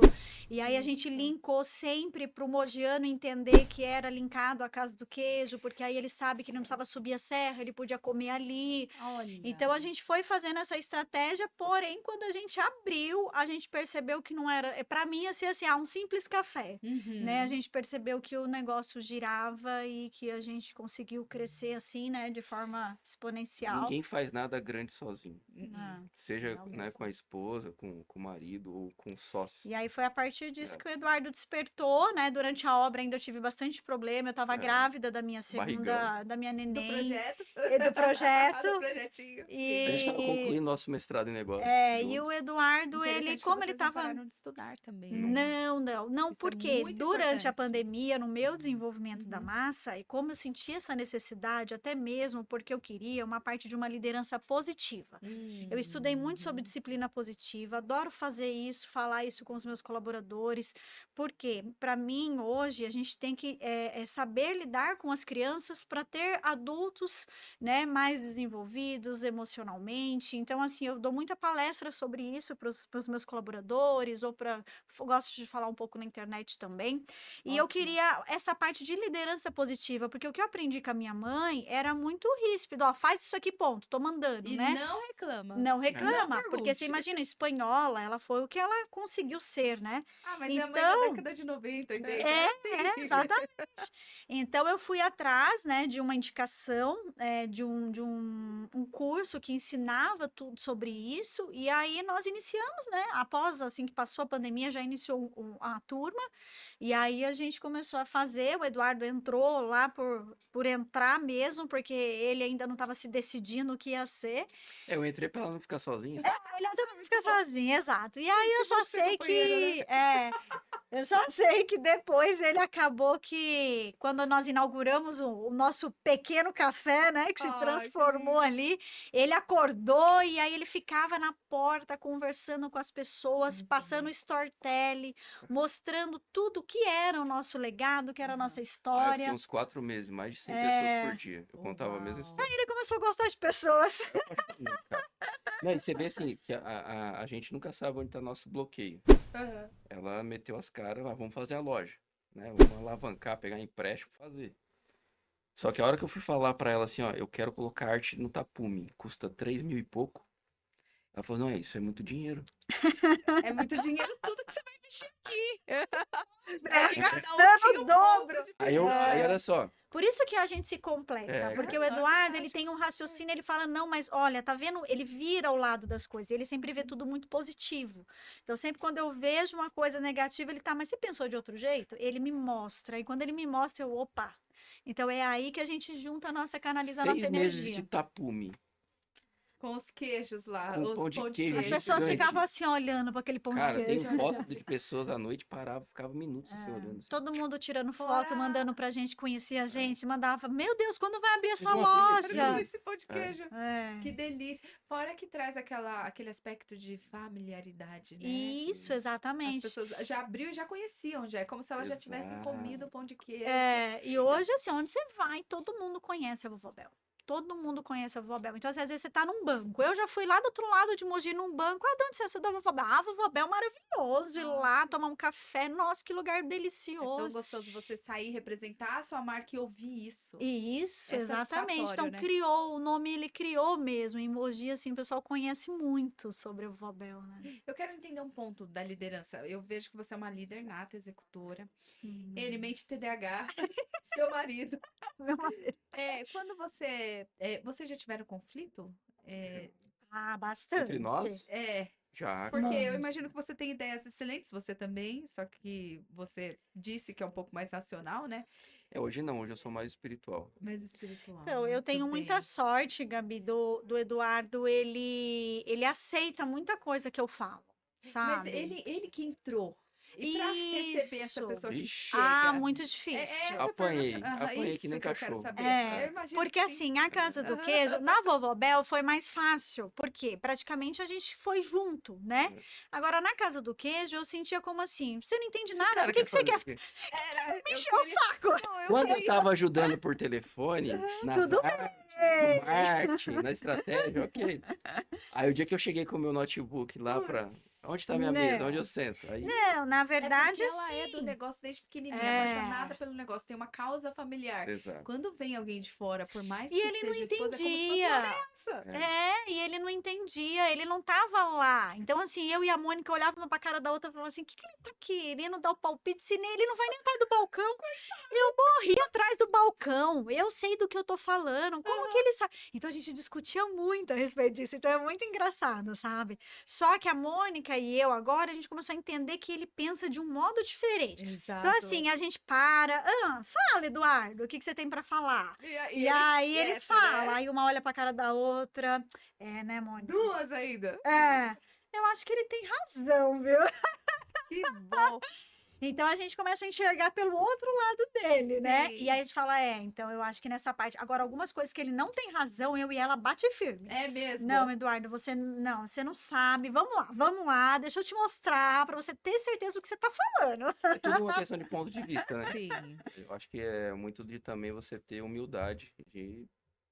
E aí a gente Isso. linkou sempre para o mogiano entender que era linkado à casa do queijo, porque aí ele sabe que não precisava subir a serra, ele podia comer ali. Olha. Então a gente foi fazendo essa estratégia, porém, quando a gente abriu, a gente percebeu que não era. Para mim, ia ser assim, um simples café. Né? A Uhum. gente percebeu que o negócio girava e que a gente conseguiu crescer assim, né, de forma exponencial. Ninguém faz nada grande sozinho. Ah, Seja, não né, mesmo. com a esposa, com o marido ou com o sócio. E aí foi a partir disso É. que o Eduardo despertou, né? Durante a obra ainda eu tive bastante problema. Eu estava É. grávida da minha Barrigão. da minha Do neném, projeto. e do projeto. Do projetinho. A gente estava E, concluindo nosso mestrado em negócios e o juntos. Eduardo, ele, Interessante que como ele vocês não estava. pararam de estudar também, né? Não, Isso é porque muito durante a importante. pandemia, no meu desenvolvimento da Uhum. massa, e como eu senti essa necessidade, até mesmo porque eu queria uma parte de uma liderança positiva. Eu estudei muito sobre disciplina positiva, adoro fazer isso, falar isso com os meus colaboradores, porque, para mim, hoje, a gente tem que saber lidar com as crianças para ter adultos, né, mais desenvolvidos emocionalmente. Então, assim, eu dou muita palestra sobre isso para os meus colaboradores, ou para. Gosto de falar um pouco na internet também. E eu Ótimo. queria essa parte de liderança positiva, porque o que eu aprendi com a minha mãe era muito ríspido, ó, faz isso aqui, ponto, tô mandando, E né? não reclama. Não reclama, Não porque você pergunte. imagina, espanhola, ela foi o que ela conseguiu ser, né? Ah, mas é a mãe da Então, década de 90, entende? É assim. exatamente. Então, eu fui atrás, né, de uma indicação, de um curso que ensinava tudo sobre isso, e aí nós iniciamos, né, após, assim, que passou a pandemia, já iniciou a turma, e aí a gente começou a fazer, o Eduardo entrou lá por entrar mesmo, porque ele ainda não estava se decidindo o que ia ser. Eu entrei para ela não ficar sozinha. Ele também não fica sozinho, exato. E aí eu só você, sei companheiro, né? eu só sei que depois ele acabou que, quando nós inauguramos o nosso pequeno café, né, que se Ai, que transformou lindo. ali, ele acordou e aí ele ficava na porta conversando com as pessoas, Muito passando bom. storytelling, mostrando tudo o que era o nosso legado, que era a nossa Aí eu fiquei história. uns 4 meses, mais de 100 pessoas por É, dia. Eu contava a mesma Uau. história. ele começou a gostar de pessoas. Eu apaixonei, cara. Não, e você vê assim, que a gente nunca sabe onde tá nosso bloqueio. Aham. Ela meteu as caras, vamos fazer a loja, né? Vamos alavancar, pegar empréstimo, fazer. Só que a hora que eu fui falar pra ela assim, ó, eu quero colocar arte no tapume, custa 3 mil e pouco. Ela falou, não, isso é muito dinheiro. É muito dinheiro tudo que você vai investir aqui. Né, Porque cada um gastando tinha o um dobro. ponto de Aí visão. olha só, Por isso que a gente se completa, É, porque o Não, é Eduardo, ele fantástico. tem um raciocínio, ele fala, não, mas olha, tá vendo? Ele vira ao lado das coisas, ele sempre vê tudo muito positivo. Então, sempre quando eu vejo uma coisa negativa, ele tá, mas você pensou de outro jeito? Ele me mostra, e quando ele me mostra, eu, opa. Então, é aí que a gente junta a nossa, canaliza a nossa 6 meses de energia. tapume. Com os queijos lá, Com os pão de pão de queijo As queijo. pessoas gigante. ficavam assim olhando para aquele pão de Cara, tem queijo. foto de pessoas à noite, parava, ficava minutos assim, É, olhando assim. todo mundo tirando foto, Fora. mandando pra gente conhecer a gente, mandava, meu Deus, quando vai abrir Vocês essa vão abrir Quero aqui? comer loja? esse pão de É. queijo. Que É. delícia. Fora que traz aquele aspecto de familiaridade, né? Isso, As exatamente. pessoas já abriu e já conheciam, já. É como se elas já tivessem comido o pão de queijo. É, e hoje, assim, onde você vai, todo mundo conhece a Vovó Bel. Todo mundo conhece a Vovó Bel. Então, assim, às vezes você tá num banco. Eu já fui lá do outro lado de Mogi num banco. Ah, de onde você é? Eu sou da Vovó Bel. Ah, Vovó Bel, maravilhoso. Ir lá tomar um café. Nossa, que lugar É tão delicioso. gostoso você sair, representar a sua marca e ouvir isso. Isso, É exatamente. Então, satisfatório, né? criou, o nome ele criou mesmo. Em Mogi, assim, o pessoal conhece muito sobre a Vovó Bel, né? Eu quero entender um ponto da liderança. Eu vejo que você é uma líder nata, executora. Ele Hum. mente TDAH, seu marido. Meu marido. Quando vocês já tiveram conflito? É, Ah, Entre bastante. nós? é, Já, porque eu cara. imagino que você tem ideias excelentes, você também, só que você disse que é um pouco mais racional, né? Hoje não, hoje eu sou mais espiritual. Mais espiritual. Então, eu Muito tenho muita bem. sorte, Gabi, do Eduardo. Ele aceita muita coisa que eu falo, Mas sabe? ele que entrou. E para receber essa Isso. pessoa que Vixe. Ah, chega. muito É difícil. essa a Apanhei, pergunta. Aham, apanhei que isso nem que eu quero cachorro. saber. É, Eu imagino porque que sim. assim, a Casa do Aham. Queijo, na Vovó Bel foi mais fácil, porque praticamente a gente foi junto, né? É. Agora, na Casa do Queijo, eu sentia como assim, você não entende Esse nada, cara o que quer que você fazer quer? o quê? Era, Me encheu o saco. Não, Quando eu queria- tava ajudando por telefone, nas Tudo artes, no marketing, na estratégia, ok. Aí o dia que eu cheguei com o meu notebook lá pra. Putz. Onde tá minha mesa? Onde Não, eu sento? Aí, não, na É verdade, porque ela é do assim, negócio desde pequenininha, é... apaixonada pelo negócio, tem uma causa familiar. exato. Quando vem alguém de fora, por mais E que ele não seja o esposo, é como se fosse uma entendia. ameaça. É. E ele não entendia, ele não tava lá. Então, assim, eu e a Mônica olhávamos uma pra cara da outra e falava assim: o que ele tá querendo dar o palpite? Se nem ele não vai nem atrás do balcão. Eu morri atrás do balcão. Eu sei do que eu tô falando. Como que ele sabe? Então, a gente discutia muito a respeito disso. Então, é muito engraçado, sabe? Só que a Mônica e eu agora, a gente começou a entender que ele pensa de um modo diferente. Então, Exato. assim, a gente para. Ah, fala, Eduardo, o que que você tem pra falar? E aí ele quieta, fala, né? aí uma olha pra cara da outra. É, né, Mônica? Duas ainda. É, eu acho que ele tem razão, viu? Que bom. Então a gente começa a enxergar pelo outro lado dele, né? E Sim. aí a gente fala, então eu acho que nessa parte. Agora, algumas coisas que ele não tem razão, eu e ela bate firme. É mesmo. Não, Eduardo, você não sabe. Vamos lá, deixa eu te mostrar pra você ter certeza do que você tá falando. É tudo uma questão de ponto de vista, né? Sim. Eu acho que é muito de também você ter humildade de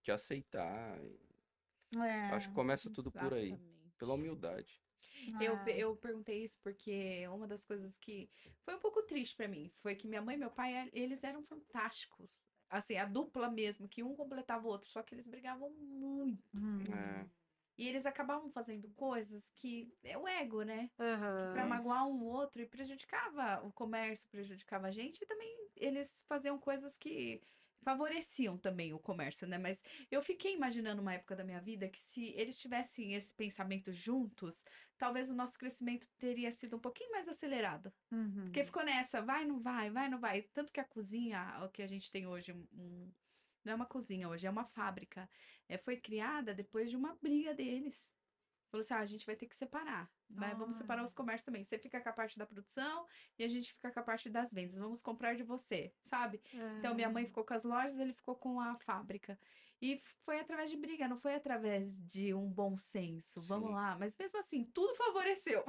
aceitar. É, Acho que começa tudo por aí, Exatamente. pela humildade. Eu perguntei isso porque uma das coisas que foi um pouco triste pra mim foi que minha mãe e meu pai, eles eram fantásticos. Assim, a dupla mesmo, que um completava o outro, só que eles brigavam muito. É, E eles acabavam fazendo coisas que é o ego, né? aham. Pra Isso. magoar um outro e prejudicava o comércio, prejudicava a gente, e também eles faziam coisas que favoreciam também o comércio, né? Mas eu fiquei imaginando uma época da minha vida que se eles tivessem esse pensamento juntos, talvez o nosso crescimento teria sido um pouquinho mais acelerado. Uhum. Porque ficou nessa, vai, não vai, vai, não vai. Tanto que a cozinha, o que a gente tem hoje, não é uma cozinha hoje, é uma fábrica. Foi criada depois de uma briga deles. Falou assim: a gente vai ter que separar. Vamos separar os comércios também. Você fica com a parte da produção e a gente fica com a parte das vendas. Vamos comprar de você, sabe? Então, minha mãe ficou com as lojas, ele ficou com a fábrica. E foi através de briga, não foi através de um bom senso. Vamos Sim. lá. Mas mesmo assim, tudo favoreceu.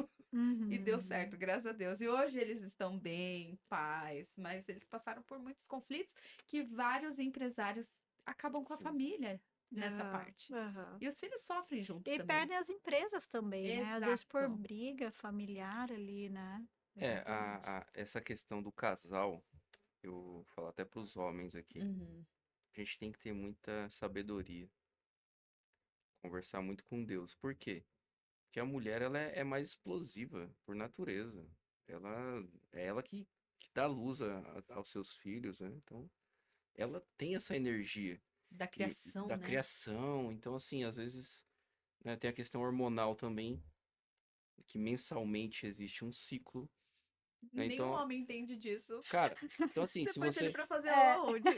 E deu Uhum. certo, graças a Deus. E hoje eles estão bem, em paz, mas eles passaram por muitos conflitos que vários empresários acabam com a Sim. família nessa Aham, parte. aham. E os filhos sofrem junto E também. perdem as empresas também, né? Às vezes por Exato. briga familiar ali, né? Exatamente. Essa questão do casal, eu falo até para os homens aqui, Uhum. a gente tem que ter muita sabedoria, conversar muito com Deus. Por quê? Porque a mulher, ela é mais explosiva por natureza. É ela que dá luz aos seus filhos, né? Então, ela tem essa energia Da criação, da né? criação. Então, assim, às vezes, né, tem a questão hormonal também, que mensalmente existe um ciclo, né? Nenhum Então, homem entende disso. cara, então assim, Você se pôs ele você, pra fazer É. aonde?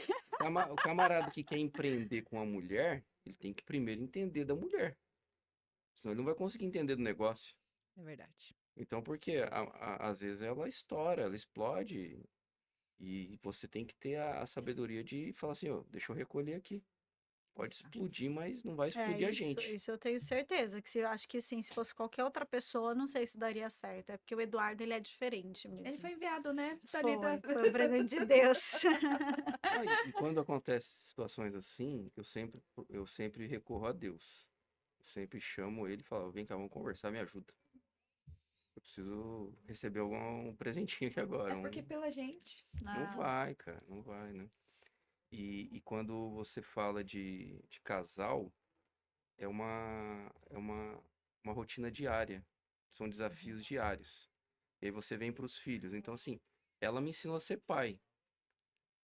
o camarada que quer empreender com a mulher, ele tem que primeiro entender da mulher. Senão ele não vai conseguir entender do negócio. É verdade. Então, porque às vezes ela estoura, ela explode, e você tem que ter a sabedoria de falar assim, ó, deixa eu recolher aqui. Pode Exato. explodir, mas não vai É, explodir a isso, gente. isso eu tenho certeza, que se, eu acho que sim, se fosse qualquer outra pessoa, não sei se daria certo, é porque o Eduardo, ele é diferente Ele mesmo. foi enviado, né? Thalita. Foi um presente de Deus. Ah, e quando acontecem situações assim, eu sempre recorro a Deus. Eu sempre chamo ele e falo, vem cá, vamos conversar, me ajuda. Eu preciso receber algum presentinho aqui agora. É porque pela gente. Não Ah, vai, cara, não vai, né? E quando você fala de casal, é uma rotina diária. São desafios diários. E aí você vem para os filhos. Então, assim, ela me ensinou a ser pai.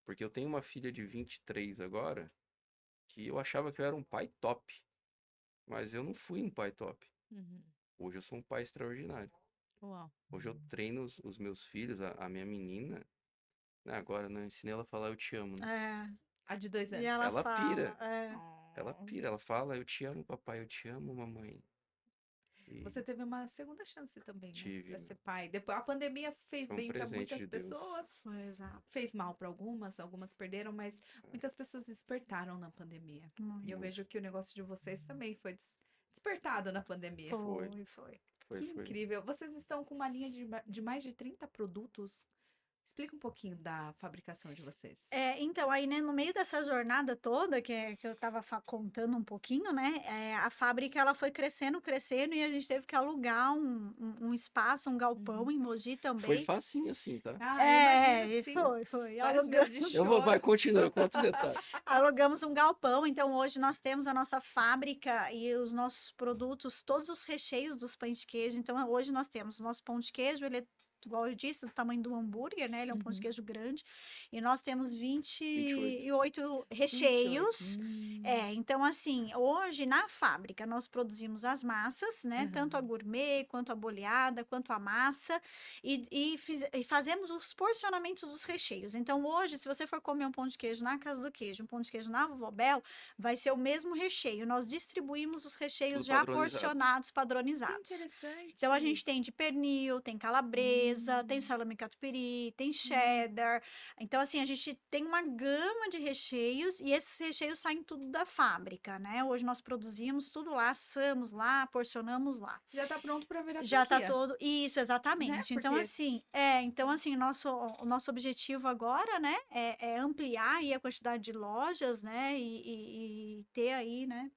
Porque eu tenho uma filha de 23 agora, que eu achava que eu era um pai top. Mas eu não fui um pai top. Uhum. Hoje eu sou um pai extraordinário. Uau. Hoje eu treino os meus filhos, a minha menina, né, agora, né? Ensinei ela a falar eu te amo, né? é, A de 2 e anos. ela Ela fala, pira, é, ela Oh. pira, ela fala eu te amo, papai, eu te amo, mamãe. E Você teve uma segunda chance também, né? Pra tive, ser pai. Depois, a pandemia fez foi um bem pra presente muitas de Deus. pessoas. foi exato, Fez mal pra algumas, algumas perderam, mas muitas pessoas despertaram na pandemia. E eu muito. vejo que o negócio de vocês também foi despertado na pandemia. Foi, Foi. foi, Que foi. incrível. Vocês estão com uma linha de mais de 30 produtos. Explica um pouquinho da fabricação de vocês. É, então, aí, né, no meio dessa jornada toda, que eu estava contando um pouquinho, né, a fábrica, ela foi crescendo, crescendo, e a gente teve que alugar um espaço, um galpão Uhum. em Mogi Foi também. facinho assim, tá? Ah, eu imagino que E sim. foi. Vários meses de Vai, choro. continua, conta os detalhes. Alugamos um galpão, então hoje nós temos a nossa fábrica e os nossos produtos, todos os recheios dos pães de queijo. Então hoje nós temos o nosso pão de queijo, ele é, igual eu disse, do tamanho do hambúrguer, né? Ele é um pão de Uhum. queijo grande. E nós temos 28. 28 28. recheios. Então assim, hoje na fábrica nós produzimos as massas, né? Tanto a Aham. gourmet, quanto a bolhada, quanto a massa. E fazemos os porcionamentos dos recheios. Então, hoje, se você for comer um pão de queijo na Casa do Queijo, um pão de queijo na Vovó Bel, vai ser o mesmo recheio. Nós distribuímos os recheios Tudo já padronizado. porcionados, Que padronizados. interessante. Então, a gente tem de pernil, tem calabresa, tem salame catupiry, tem cheddar. Então, assim, a gente tem uma gama de recheios e esses recheios saem tudo da fábrica, né? Hoje nós produzimos tudo lá, assamos lá, porcionamos lá. Já tá pronto para virar Já tá franquia, todo. Isso, né? exatamente. Então, Porque assim, o nosso objetivo agora, né, é ampliar aí a quantidade de lojas, né, e ter aí, né,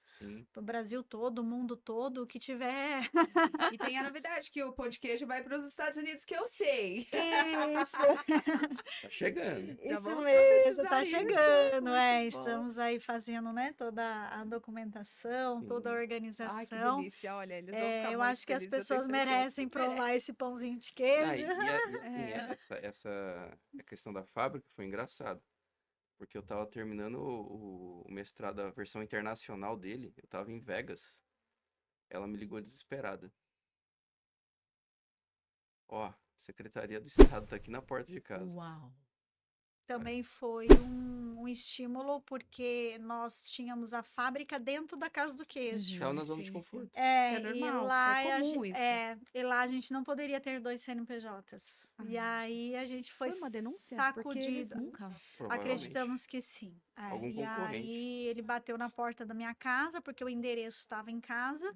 Sim. pro Brasil todo, o mundo todo, o que tiver. e tem a novidade que o pão de queijo vai para os Estados Unidos, que eu sei. Isso, Tá chegando. Já isso vamos mesmo, tá profetizar isso. chegando, Muito bom. estamos aí fazendo, né, toda a documentação, toda a Sim. Ai, que organização. delícia. Olha, eles vão ficar Eu muito acho que as felizes. Eu tenho pessoas certeza. merecem provar Merece. esse pãozinho de Ah, queijo. e assim, É. a questão da fábrica foi engraçado. Porque eu tava terminando o mestrado, a versão internacional dele. Eu tava em Vegas. Ela me ligou desesperada. Ó, Secretaria do Estado tá aqui na porta de casa. Uau. Também foi um estímulo, porque nós tínhamos a fábrica dentro da Casa do Queijo. Estava na zona de Sim, sim. conforto. É E normal, lá, é comum isso. e lá a gente não poderia ter 2 CNPJs. E Ah. aí a gente foi Foi uma denúncia? Porque eles sacudido. nunca. Provavelmente. Acreditamos que sim. Algum E concorrente. aí ele bateu na porta da minha casa, porque o endereço estava em casa.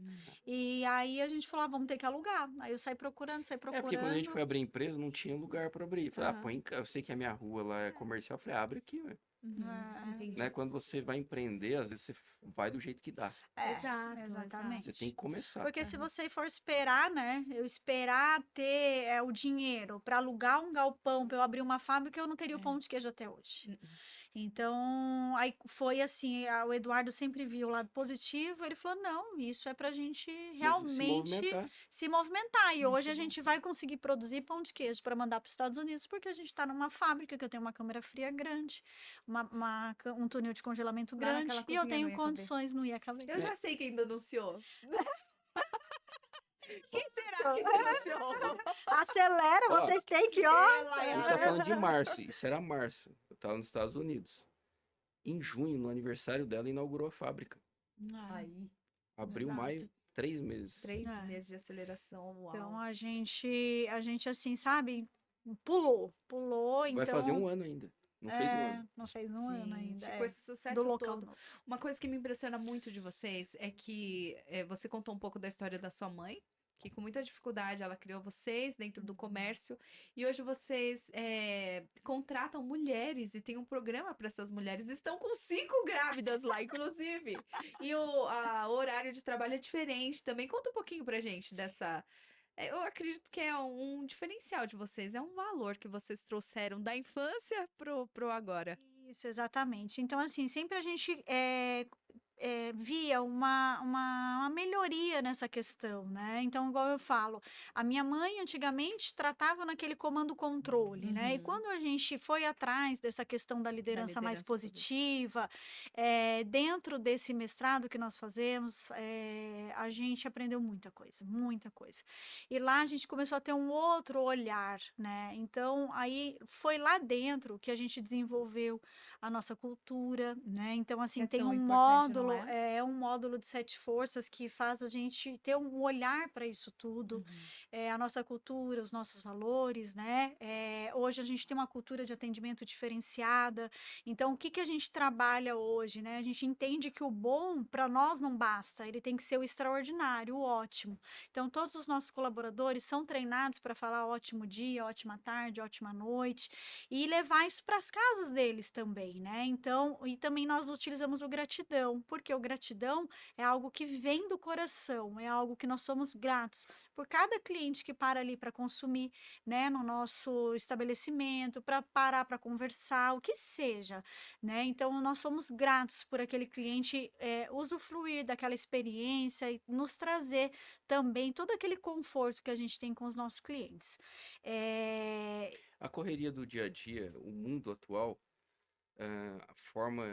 E aí a gente falou, vamos ter que alugar. Aí eu saí procurando. É, porque quando a gente foi abrir a empresa, não tinha lugar pra abrir. Falei, Aham. eu sei que a minha rua lá é comercial. Falei, abre aqui, ué. Entendi. Né? Quando você vai empreender, às vezes você vai do jeito que dá. Exato, exatamente. Você tem que começar. Porque se você for esperar, né? Eu esperar ter o dinheiro para alugar um galpão, para eu abrir uma fábrica, eu não teria o pão de queijo até hoje. Então, aí foi assim, o Eduardo sempre viu o lado positivo, ele falou, não, isso é pra gente Se realmente movimentar. se movimentar. E Muito hoje a bom. gente vai conseguir produzir pão de queijo para mandar para os Estados Unidos, porque a gente está numa fábrica que eu tenho uma câmara fria grande, um túnel de congelamento Lá grande, naquela e eu cozinha não tenho ia caber. condições, não ia caber. Eu já sei quem denunciou. Quem será que denunciou? Acelera, Ó, vocês têm que, Ela A é gente tá falando de março. Isso era março. Eu tava nos Estados Unidos. Em junho, no aniversário dela, inaugurou a fábrica. Aí. Abril, Exato. maio, 3 meses. 3 É. meses de aceleração, Então uau. a gente assim, sabe, pulou, Vai fazer então um ano ainda. Não fez um ano. não fez um ano ainda, Gente, com esse do sucesso local todo. novo. Uma coisa que me impressiona muito de vocês é que você contou um pouco da história da sua mãe, que com muita dificuldade ela criou vocês dentro do comércio, e hoje vocês contratam mulheres e tem um programa para essas mulheres. Estão com 5 grávidas lá, inclusive. E o horário de trabalho é diferente também. Conta um pouquinho pra gente dessa. Eu acredito que é um diferencial de vocês, é um valor que vocês trouxeram da infância pro agora. Isso, exatamente. Então, assim, sempre a gente via uma melhoria nessa questão, né? Então, igual eu falo, a minha mãe antigamente tratava naquele comando-controle, né? E Uhum. quando a gente foi atrás dessa questão da Da liderança mais liderança positiva. positiva, dentro desse mestrado que nós fazemos, a gente aprendeu muita coisa, muita coisa. E lá a gente começou a ter um outro olhar, né? Então, aí foi lá dentro que a gente desenvolveu a nossa cultura, né? Então, Que assim, é tem tão um importante, não módulo, é? um módulo de 7 forças que faz a gente ter um olhar para isso tudo, Uhum. a nossa cultura, os nossos valores, né? Hoje a gente tem uma cultura de atendimento diferenciada. Então, o que que a gente trabalha hoje, né? A gente entende que o bom para nós não basta, ele tem que ser o extraordinário, o ótimo. Então, todos os nossos colaboradores são treinados para falar ótimo dia, ótima tarde, ótima noite e levar isso para as casas deles também, né? Então, e também nós utilizamos o gratidão, porque o gratidão é algo que vem do coração, é algo que nós somos gratos por cada cliente que para ali para consumir, né, no nosso estabelecimento, para parar para conversar, o que seja, né? Então, nós somos gratos por aquele cliente usufruir daquela experiência e nos trazer também todo aquele conforto que a gente tem com os nossos clientes. É, A correria do dia a dia, o mundo atual, a forma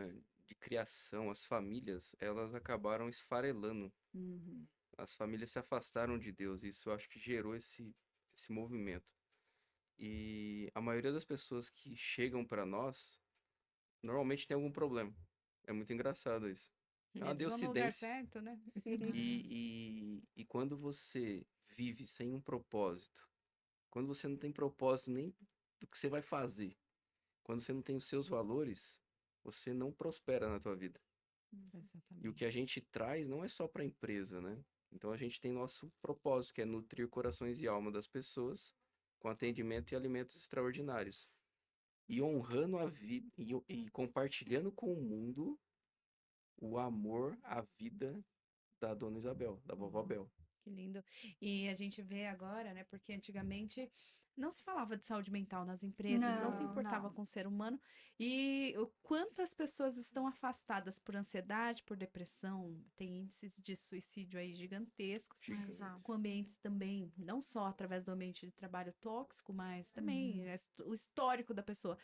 de criação, as famílias, elas acabaram esfarelando. Uhum. As famílias se afastaram de Deus. Isso eu acho que gerou esse movimento. E a maioria das pessoas que chegam para nós, normalmente tem algum problema. É muito engraçado isso. É uma Eles vão no lugar Deuscidência. certo, né? E quando você vive sem um propósito, quando você não tem propósito nem do que você vai fazer, quando você não tem os seus valores, você não prospera na tua vida. E o que a Exatamente. gente traz não é só para a empresa, né? Então a gente tem nosso propósito, que é nutrir corações e alma das pessoas com atendimento e alimentos extraordinários. E honrando a vida e compartilhando com o mundo o amor, a vida da Dona Isabel, da vovó Uau. Bel. Que lindo. E a gente vê agora, né? Porque antigamente não se falava de saúde mental nas empresas, não se não, importava não. com o ser humano. E o quantas pessoas estão afastadas por ansiedade, por depressão, tem índices de suicídio aí gigantescos, com Gigantes. Exato. ambientes também, não só através do ambiente de trabalho tóxico, mas também Uhum. o histórico da pessoa.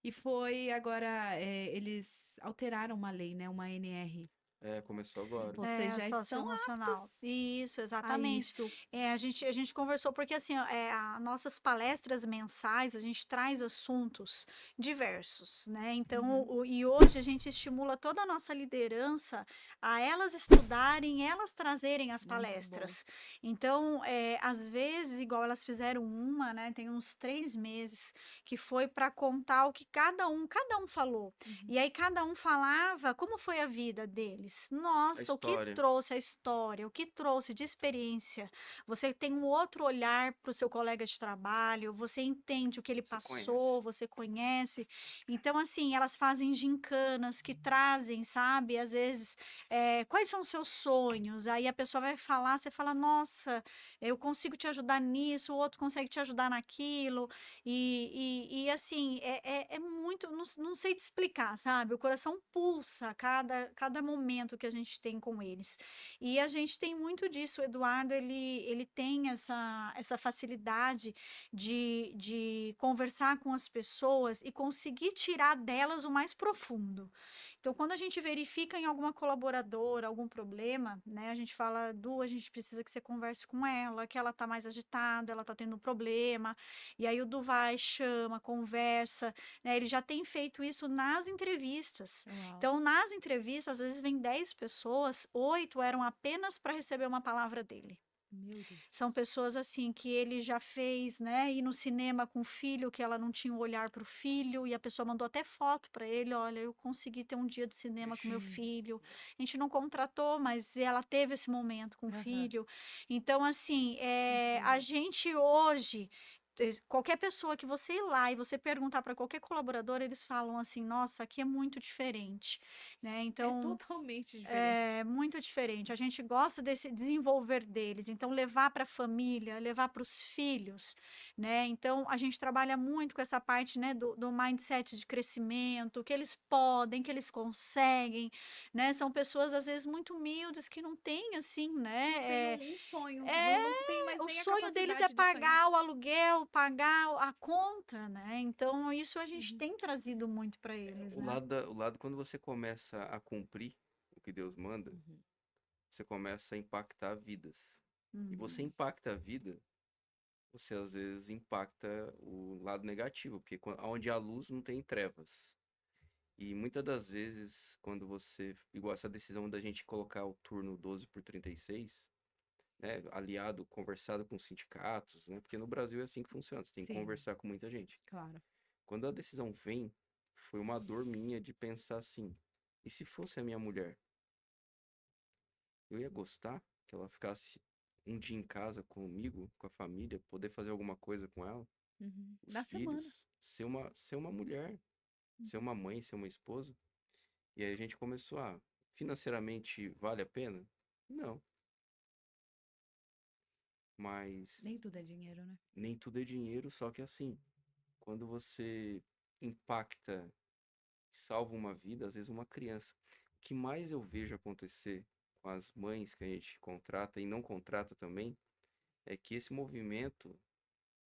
E foi agora, eles alteraram uma lei, né? Uma ANR. É, começou agora. Vocês já estão Socioemocional. aptos Isso, a exatamente. isso. A gente conversou porque assim, ó, as nossas palestras mensais, a gente traz assuntos diversos, né? Então, Uhum. e hoje a gente estimula toda a nossa liderança a elas estudarem, elas trazerem as Muito bom. palestras. Então, às vezes, igual elas fizeram uma, né? Tem uns 3 meses, que foi para contar o que cada um falou. Uhum. E aí cada um falava como foi a vida deles. A Nossa, o que história. trouxe a história, o que trouxe de experiência. Você tem um outro olhar para o seu colega de trabalho, você entende o que ele Você conhece. passou, você conhece. Então, assim, elas fazem gincanas que trazem, sabe? Às vezes, quais são os seus sonhos? Aí a pessoa vai falar, você fala, nossa, eu consigo te ajudar nisso, o outro consegue te ajudar naquilo. E assim, é muito, não sei te explicar, sabe? O coração pulsa a cada momento que a gente tem com eles. E a gente tem muito disso. O Eduardo, ele tem essa facilidade de conversar com as pessoas e conseguir tirar delas o mais profundo. Então, quando a gente verifica em alguma colaboradora algum problema, né, a gente fala, Du, a gente precisa que você converse com ela, que ela tá mais agitada, ela tá tendo um problema. E aí o Du vai, chama, conversa, né? Ele já tem feito isso nas entrevistas. Uau. Então, nas entrevistas, às vezes vem 10 pessoas, 8 eram apenas para receber uma palavra dele. Meu São Deus. pessoas assim que ele já fez, né, ir no cinema com o filho, que ela não tinha um olhar para o filho, e a pessoa mandou até foto para ele: "Olha, eu consegui ter um dia de cinema com meu Gente. filho". A gente não contratou, mas ela teve esse momento com o Aham. filho. Então, assim, a Incrível. gente hoje, qualquer pessoa que você ir lá e você perguntar para qualquer colaborador, eles falam assim: "Nossa, aqui é muito diferente", né. É Então totalmente é diferente. muito diferente. A gente gosta desse desenvolver deles, então levar para a família, levar para os filhos, né? Então a gente trabalha muito com essa parte, né, do mindset de crescimento, que eles podem, que eles conseguem, né? São pessoas às vezes muito humildes que não têm assim, né? Não tem um sonho, É, não tem mais o nem a sonho deles é capacidade de sonhar. pagar o aluguel, pagar a conta, né? Então isso a gente Uhum. tem trazido muito para eles, O né? lado, o lado quando você começa a cumprir o que Deus manda, Uhum. você começa a impactar vidas. E você Uhum. impacta a vida, você às vezes impacta o lado negativo, porque onde há luz não tem trevas. E muitas das vezes, quando você, igual essa decisão da gente colocar o turno 12 por 36, né, aliado, conversado com os sindicatos, né, porque no Brasil é assim que funciona, você tem que Sim, conversar com muita gente. claro. Quando a decisão vem, foi uma dor minha de pensar assim, e se fosse a minha mulher, eu ia gostar que ela ficasse um dia em casa comigo, com a família, poder fazer alguma coisa com ela, Uhum. os Na semana. filhos, ser uma mulher, ser uma mãe, ser uma esposa. E aí a gente começou a, financeiramente vale a pena? Não, mas Nem tudo é dinheiro, né? nem tudo é dinheiro, só que assim, quando você impacta, salva uma vida, às vezes uma criança. O que mais eu vejo acontecer com as mães que a gente contrata e não contrata também, é que esse movimento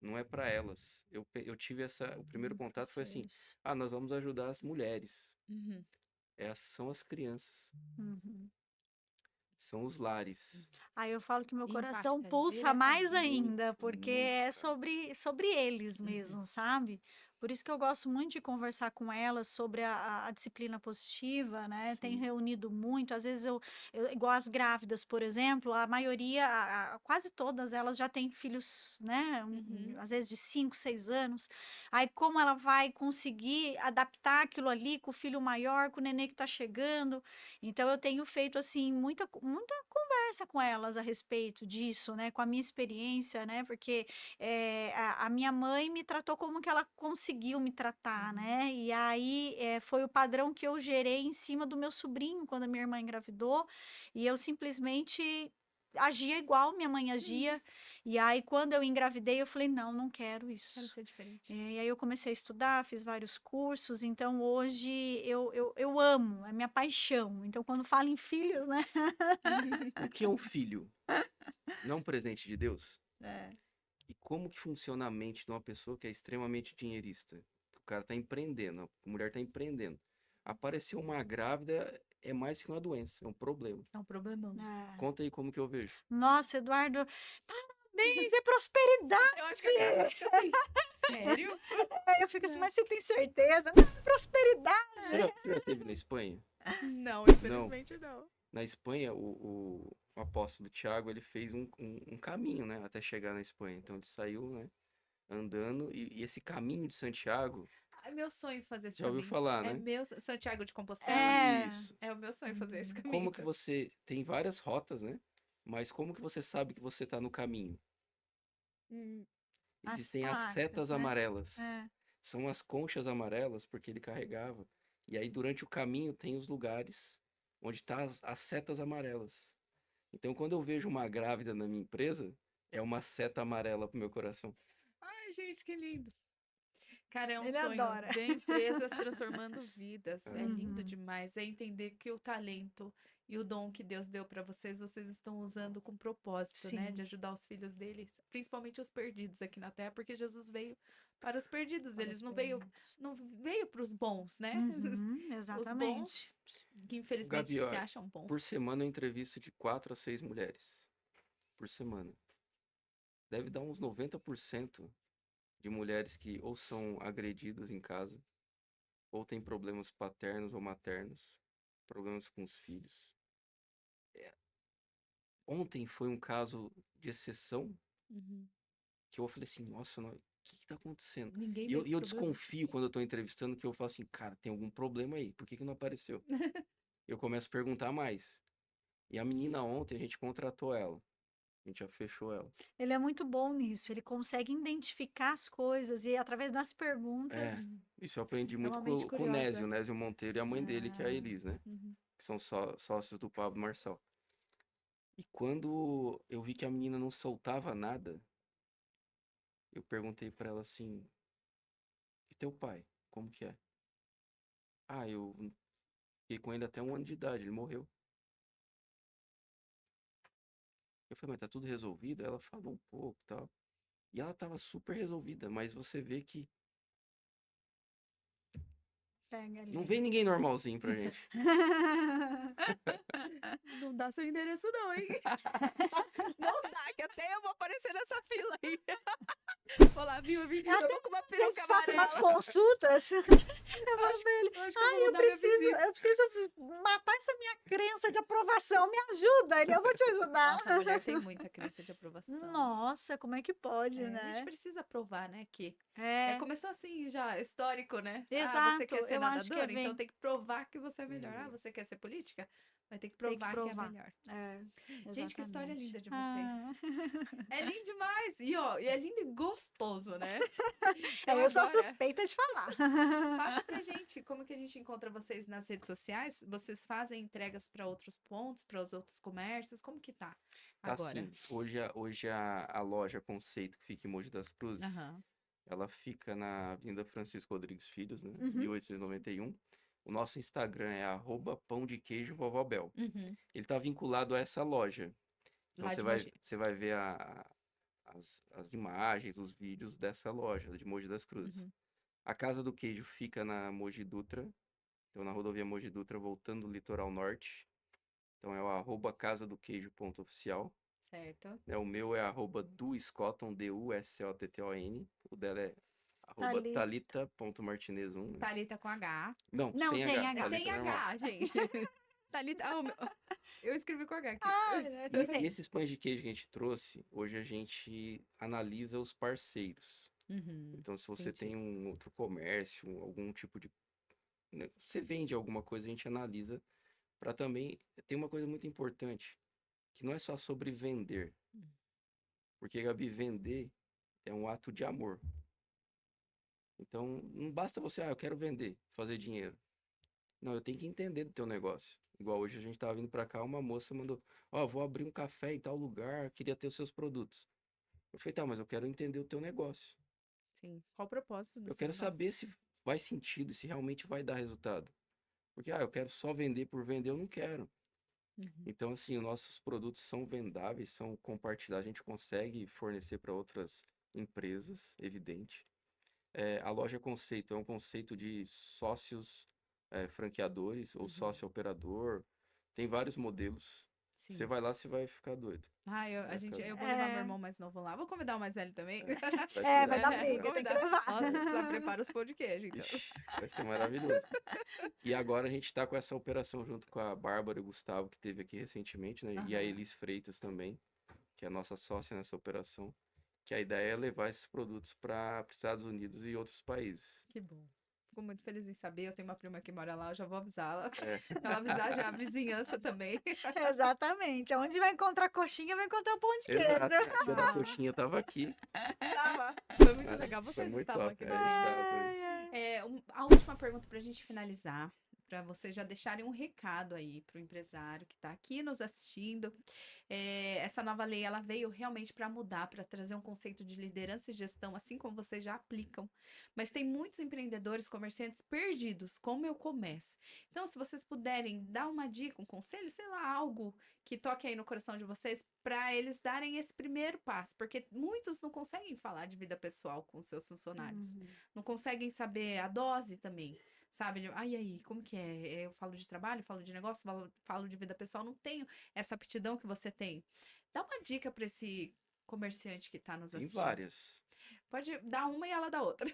não é para elas. Eu tive o primeiro contato foi assim, Parceiros. ah, nós vamos ajudar as mulheres. Uhum. Essas são as crianças, Uhum. são os lares. Aí eu falo que meu coração Impacta pulsa mais diretamente. ainda, Muito, porque muito, é cara. sobre eles Uhum. mesmo, sabe? Por isso que eu gosto muito de conversar com elas sobre a disciplina positiva, né? Tem Sim. reunido muito, às vezes igual as grávidas, por exemplo, a maioria, quase todas elas já têm filhos, né? Uhum. Às vezes de 5, 6 anos. Aí como ela vai conseguir adaptar aquilo ali com o filho maior, com o neném que tá chegando? Então eu tenho feito assim muita conversa com elas a respeito disso, né, com a minha experiência, né, porque, a minha mãe me tratou como que ela conseguiu me tratar, Uhum. né, e aí, foi o padrão que eu gerei em cima do meu sobrinho quando a minha irmã engravidou, e eu simplesmente agia igual minha mãe agia, Isso. e aí quando eu engravidei eu falei: "Não, não quero Quero isso". ser diferente. E aí eu comecei a estudar, fiz vários cursos, então hoje eu amo, é minha paixão. Então quando falo em filhos, né. O que é um filho? Não é um presente de Deus? É. E como que funciona a mente de uma pessoa que é extremamente dinheirista? O cara tá empreendendo, a mulher tá empreendendo. Apareceu uma grávida é mais que uma doença, é um problema. É um problemão. É. Conta aí como que eu vejo. Nossa, Eduardo, parabéns, é prosperidade. Eu acho que a galera fica assim, sério? Aí eu fico assim: Né? "Mas você tem certeza?". "Não, é prosperidade". Você já teve na Espanha? Não, Não. infelizmente não. Na Espanha, o apóstolo Tiago, ele fez um caminho, né, até chegar na Espanha. Então ele saiu, né, andando, e esse caminho de Santiago, É meu sonho fazer esse já ouviu caminho. falar, É né? meu Santiago de Compostela? É. Isso. É o meu sonho fazer esse Uhum. caminho. Como que você tem várias rotas, né? Mas como que você sabe que você está no caminho? Hum, As Existem as placas, setas né. amarelas. É. São as conchas amarelas porque ele carregava. E aí durante o caminho tem os lugares onde tá as setas amarelas. Então quando eu vejo uma grávida na minha empresa, é uma seta amarela pro meu coração. Ai, gente, que lindo. Cara, é um Ele sonho adora. ver empresas transformando vidas. É É. lindo Uhum. demais. É entender que o talento e o dom que Deus deu para vocês, vocês estão usando com propósito, né? De Sim, ajudar os filhos deles, principalmente os perdidos aqui na Terra, porque Jesus veio para os perdidos. para Eles os perdidos. não veio para os bons, né? Uhum, Os exatamente. bons, que infelizmente Gabi, se ó, acham por bons. semana eu entrevisto de 4 a 6 mulheres. Por semana. Deve dar uns 90% de mulheres que ou são agredidas em casa, ou têm problemas paternos ou maternos, problemas com os filhos. Ontem foi um caso de exceção Uhum. que eu falei assim, nossa, o que tá acontecendo? Ninguém E vê eu problema. desconfio quando eu tô entrevistando, que eu falo assim, cara, tem algum problema aí, por que que não apareceu? Eu começo a perguntar mais. E a menina ontem, a gente contratou ela. A gente já fechou ela. Ele é muito bom nisso, ele consegue identificar as coisas e através das É, perguntas, isso eu aprendi É muito uma mente com o curiosa. Nésio Monteiro e a mãe dele, que é a Ah, Elis, né? uhum. Que são sócios do Pablo Marçal. E quando eu vi que a menina não soltava nada, eu perguntei pra ela assim, e teu pai, como que é? Ah, eu fiquei com ele até 1 ano de idade, ele morreu. Eu falei, mas tá tudo resolvido? Ela falou um pouco e tal. E ela tava super resolvida, mas você vê que pega ali. não vem ninguém normalzinho pra gente. Não dá seu endereço, não, hein? Não dá, que até eu vou aparecer nessa fila aí. Vou lá, viu, menina? Eu vou com uma Às vezes peruca faço umas amarela. consultas, eu Eu falo acho, pra ele, eu acho que eu vou mudar minha visita. eu preciso matar essa minha crença de aprovação, me ajuda, ele, eu vou te ajudar. Nossa, a mulher tem muita crença de aprovação. Nossa, como é que pode, É, a gente né? precisa provar, né, que... É, começou assim já, histórico, né? Ah, você exato, quer ser eu acho que nadadora? Então vem, tem que provar que você é melhor. Ah, Hum, você quer ser política? Vai ter que tem que provar que é provar. melhor. É, Gente, que história exatamente. linda de vocês. Ah. É lindo demais. E, ó, e é lindo e gostoso, né? Então Eu sou agora, suspeita de falar. passa pra gente como que a gente encontra vocês nas redes sociais. Vocês fazem entregas para outros pontos, para os outros comércios? Como que tá tá agora? assim, hoje a loja Conceito, que fica em Mogi das Cruzes, Aham. ela fica na Avenida Francisco Rodrigues Filhos, né? Uhum. 1891. O nosso Instagram é @pão de queijo Vovó Bel. Uhum. Ele tá vinculado a essa loja. Então Lá de Mogi. você vai ver as imagens, os vídeos dessa loja de Mogi das Cruzes. Uhum. A Casa do Queijo fica na Mogi Dutra, então na rodovia Mogi Dutra, voltando do litoral norte. Então é o @casadoqueijo.oficial. Certo. Né? O meu é @duScotton, DUSCOTTON. O dela é Tá ali. @thalita.martinez1, né? Thalita com H. Não, Não, sem sem H, É H. sem Thalita normal. H, gente. Thalita. Eu escrevi com H aqui. Ah, tá E certo. esses pães de queijo que a gente trouxe, hoje a gente analisa os parceiros. Uhum. Então, se você Entendi. tem um outro comércio, algum tipo de, né, você vende alguma coisa, a gente analisa para também. Tem uma coisa muito importante, que não é só sobre vender, Hum. porque, Gabi, vender é um ato de amor. Então, não basta você, eu quero vender, fazer dinheiro. Não, eu tenho que entender do teu negócio. Igual hoje a gente tava vindo para cá, uma moça mandou, vou abrir um café em tal lugar, queria ter os seus produtos. Eu falei, tá, mas eu quero entender o teu negócio. Sim. Qual o propósito do Eu seu quero negócio? saber se faz sentido, se realmente vai dar resultado. Porque, eu quero só vender por vender, eu não quero. Uhum. Então, assim, os nossos produtos são vendáveis, são compartilhados, a gente consegue fornecer para outras empresas, evidente. A loja conceito é um conceito de sócios franqueadores ou Uhum. sócio operador. Tem vários modelos. Você Sim. vai lá, você vai ficar doido. Ah, Vai ficar eu doido. vou levar meu irmão mais novo lá. Vou convidar o mais velho também. Vai É, que- vai dar Vou briga, tem que convidar. levar. Nossa, prepara os pão de queijo, então. Ixi, vai ser maravilhoso. E agora a gente está com essa operação junto com a Bárbara e o Gustavo, que teve aqui recentemente, né? E a Aham. Elis Freitas também, que é a nossa sócia nessa operação. Que a ideia é levar esses produtos para os Estados Unidos e outros países. Que bom. Fico muito feliz em saber. Eu tenho uma prima que mora lá, eu já vou avisá-la. É, Ela avisar já a vizinhança também. Exatamente. Onde vai encontrar coxinha, vai encontrar pão de queijo. exato. O dia da Ah. coxinha tava aqui. Tava. Foi muito Né? legal. Foi Vocês muito estavam top. aqui A gente também, né? tava também. Ai, ai. A última pergunta para a gente finalizar, para vocês já deixarem um recado aí para o empresário que está aqui nos assistindo. Essa nova lei, ela veio realmente para mudar, para trazer um conceito de liderança e gestão, assim como vocês já aplicam. Mas tem muitos empreendedores, comerciantes perdidos, como eu começo. Então, se vocês puderem dar uma dica, um conselho, sei lá, algo que toque aí no coração de vocês, para eles darem esse primeiro passo, porque muitos não conseguem falar de vida pessoal com seus funcionários, não conseguem saber a dose também, sabe? Ai, aí, como que é? Eu falo de trabalho, falo de negócio, falo de vida pessoal, não tenho essa aptidão que você tem. Dá uma dica para esse comerciante que está nos Tem assistindo. várias. Pode dar uma e ela dá outra.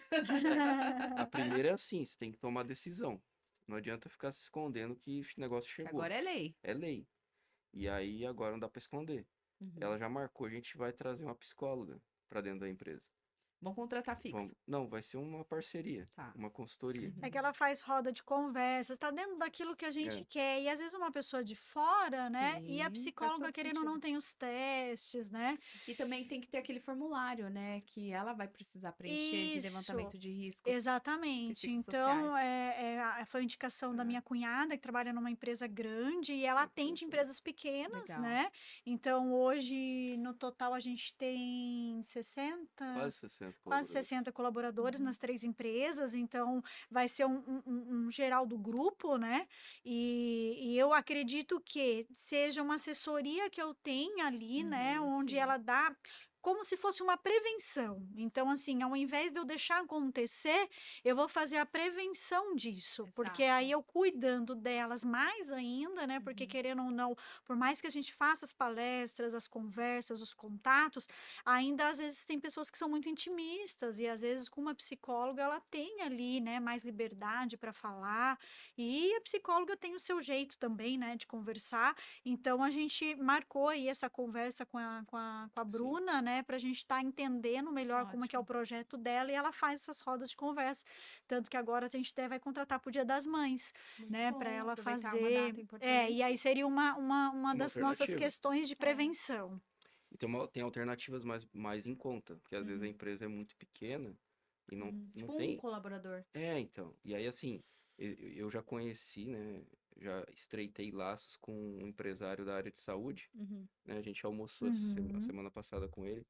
A primeira é assim, você tem que tomar decisão. Não adianta ficar se escondendo que o negócio Que chegou. agora é lei. É lei. E aí agora não dá pra esconder. Uhum. Ela já marcou, a gente vai trazer uma psicóloga pra dentro da empresa. Vão contratar fixo. Não, vai ser uma parceria, Tá. uma consultoria. É que ela faz roda de conversa, está dentro daquilo que a gente É. quer. E às vezes uma pessoa de fora, né? E a Sim, faz psicóloga, todo querendo ou não, sentido. tem os testes, né? E também tem que ter aquele formulário, né? Que ela vai precisar preencher de Isso, levantamento de riscos exatamente. Então, psicossociais. foi indicação da É. minha cunhada, que trabalha numa empresa grande, e ela atende empresas pequenas, Legal. né? Então, hoje, no total, a gente tem 60, Quase 60 quase colaboradores. 60 colaboradores Uhum. nas 3 empresas, então vai ser um geral do grupo, né? E eu acredito que seja uma assessoria que eu tenha ali, né? Onde Sim. ela dá como se fosse uma prevenção. Então, assim, ao invés de eu deixar acontecer, eu vou fazer a prevenção disso, porque aí Exato. eu cuidando delas mais ainda, né? Porque querendo ou não, por mais que a gente faça as palestras, as conversas, os contatos, ainda às vezes tem pessoas que são muito intimistas e às vezes com uma psicóloga ela tem ali, né, mais liberdade para falar e a psicóloga tem o seu jeito também, né, de conversar. Então a gente marcou aí essa conversa com a Sim. Bruna, né, para a gente estar entendendo melhor como é que é o Ótimo. projeto dela e ela faz essas rodas de conversa. Tanto que agora a gente até vai contratar para o Dia das Mães, Muito né, bom. para ela Aproveitar uma fazer. data E aí importante. seria uma das nossas alternativa. questões de prevenção. E tem alternativas mais em conta, porque às vezes a empresa é muito pequena e não Tipo tem. um colaborador. Então. E aí, assim, eu já conheci, né? Já estreitei laços com um empresário da área de saúde, né? A gente almoçou a Uhum. semana passada com ele.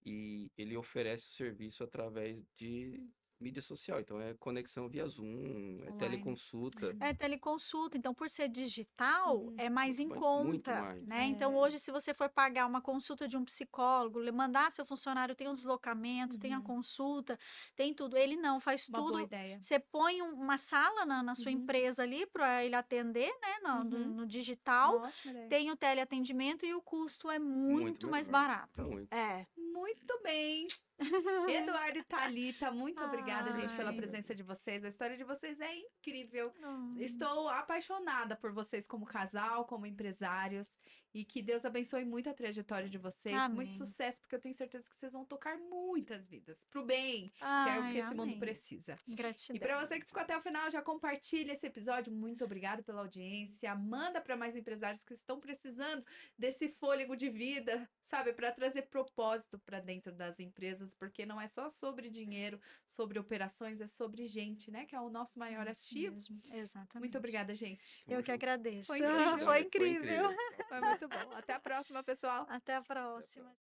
E ele oferece o serviço através de mídia social. Então, é conexão via Zoom, é Online. teleconsulta. É teleconsulta, então por ser digital, é mais em Muito conta, mais. né? Então hoje, se você for pagar uma consulta de um psicólogo, mandar seu funcionário, tem o deslocamento, tem a consulta, tem tudo. Ele não, faz Uma boa tudo. ideia. Você põe uma sala na sua empresa ali para ele atender, né? No digital, Uma ótima ideia. tem o teleatendimento e o custo é muito mais menor. barato. Muito. Muito bem. Eduardo e Thalita, muito obrigada, gente, pela Ai. presença de vocês. A história de vocês é incrível. Hum. Estou apaixonada por vocês como casal, como empresários. E que Deus abençoe muito a trajetória de vocês. Muito Amém. sucesso, porque eu tenho certeza que vocês vão tocar muitas vidas. Pro bem, que é o que Ai, esse mundo amém. precisa. E Gratidão. para você que ficou até o final, já compartilha esse episódio. Muito obrigado pela audiência. Manda para mais empresários que estão precisando desse fôlego de vida, sabe, para trazer propósito para dentro das empresas, porque não é só sobre dinheiro, sobre operações, é sobre gente, né, que é o nosso maior Isso ativo. mesmo, exatamente. Muito obrigada, gente. Eu que agradeço. Foi incrível. Foi incrível. Foi muito bom. Até a próxima, pessoal. Até a próxima.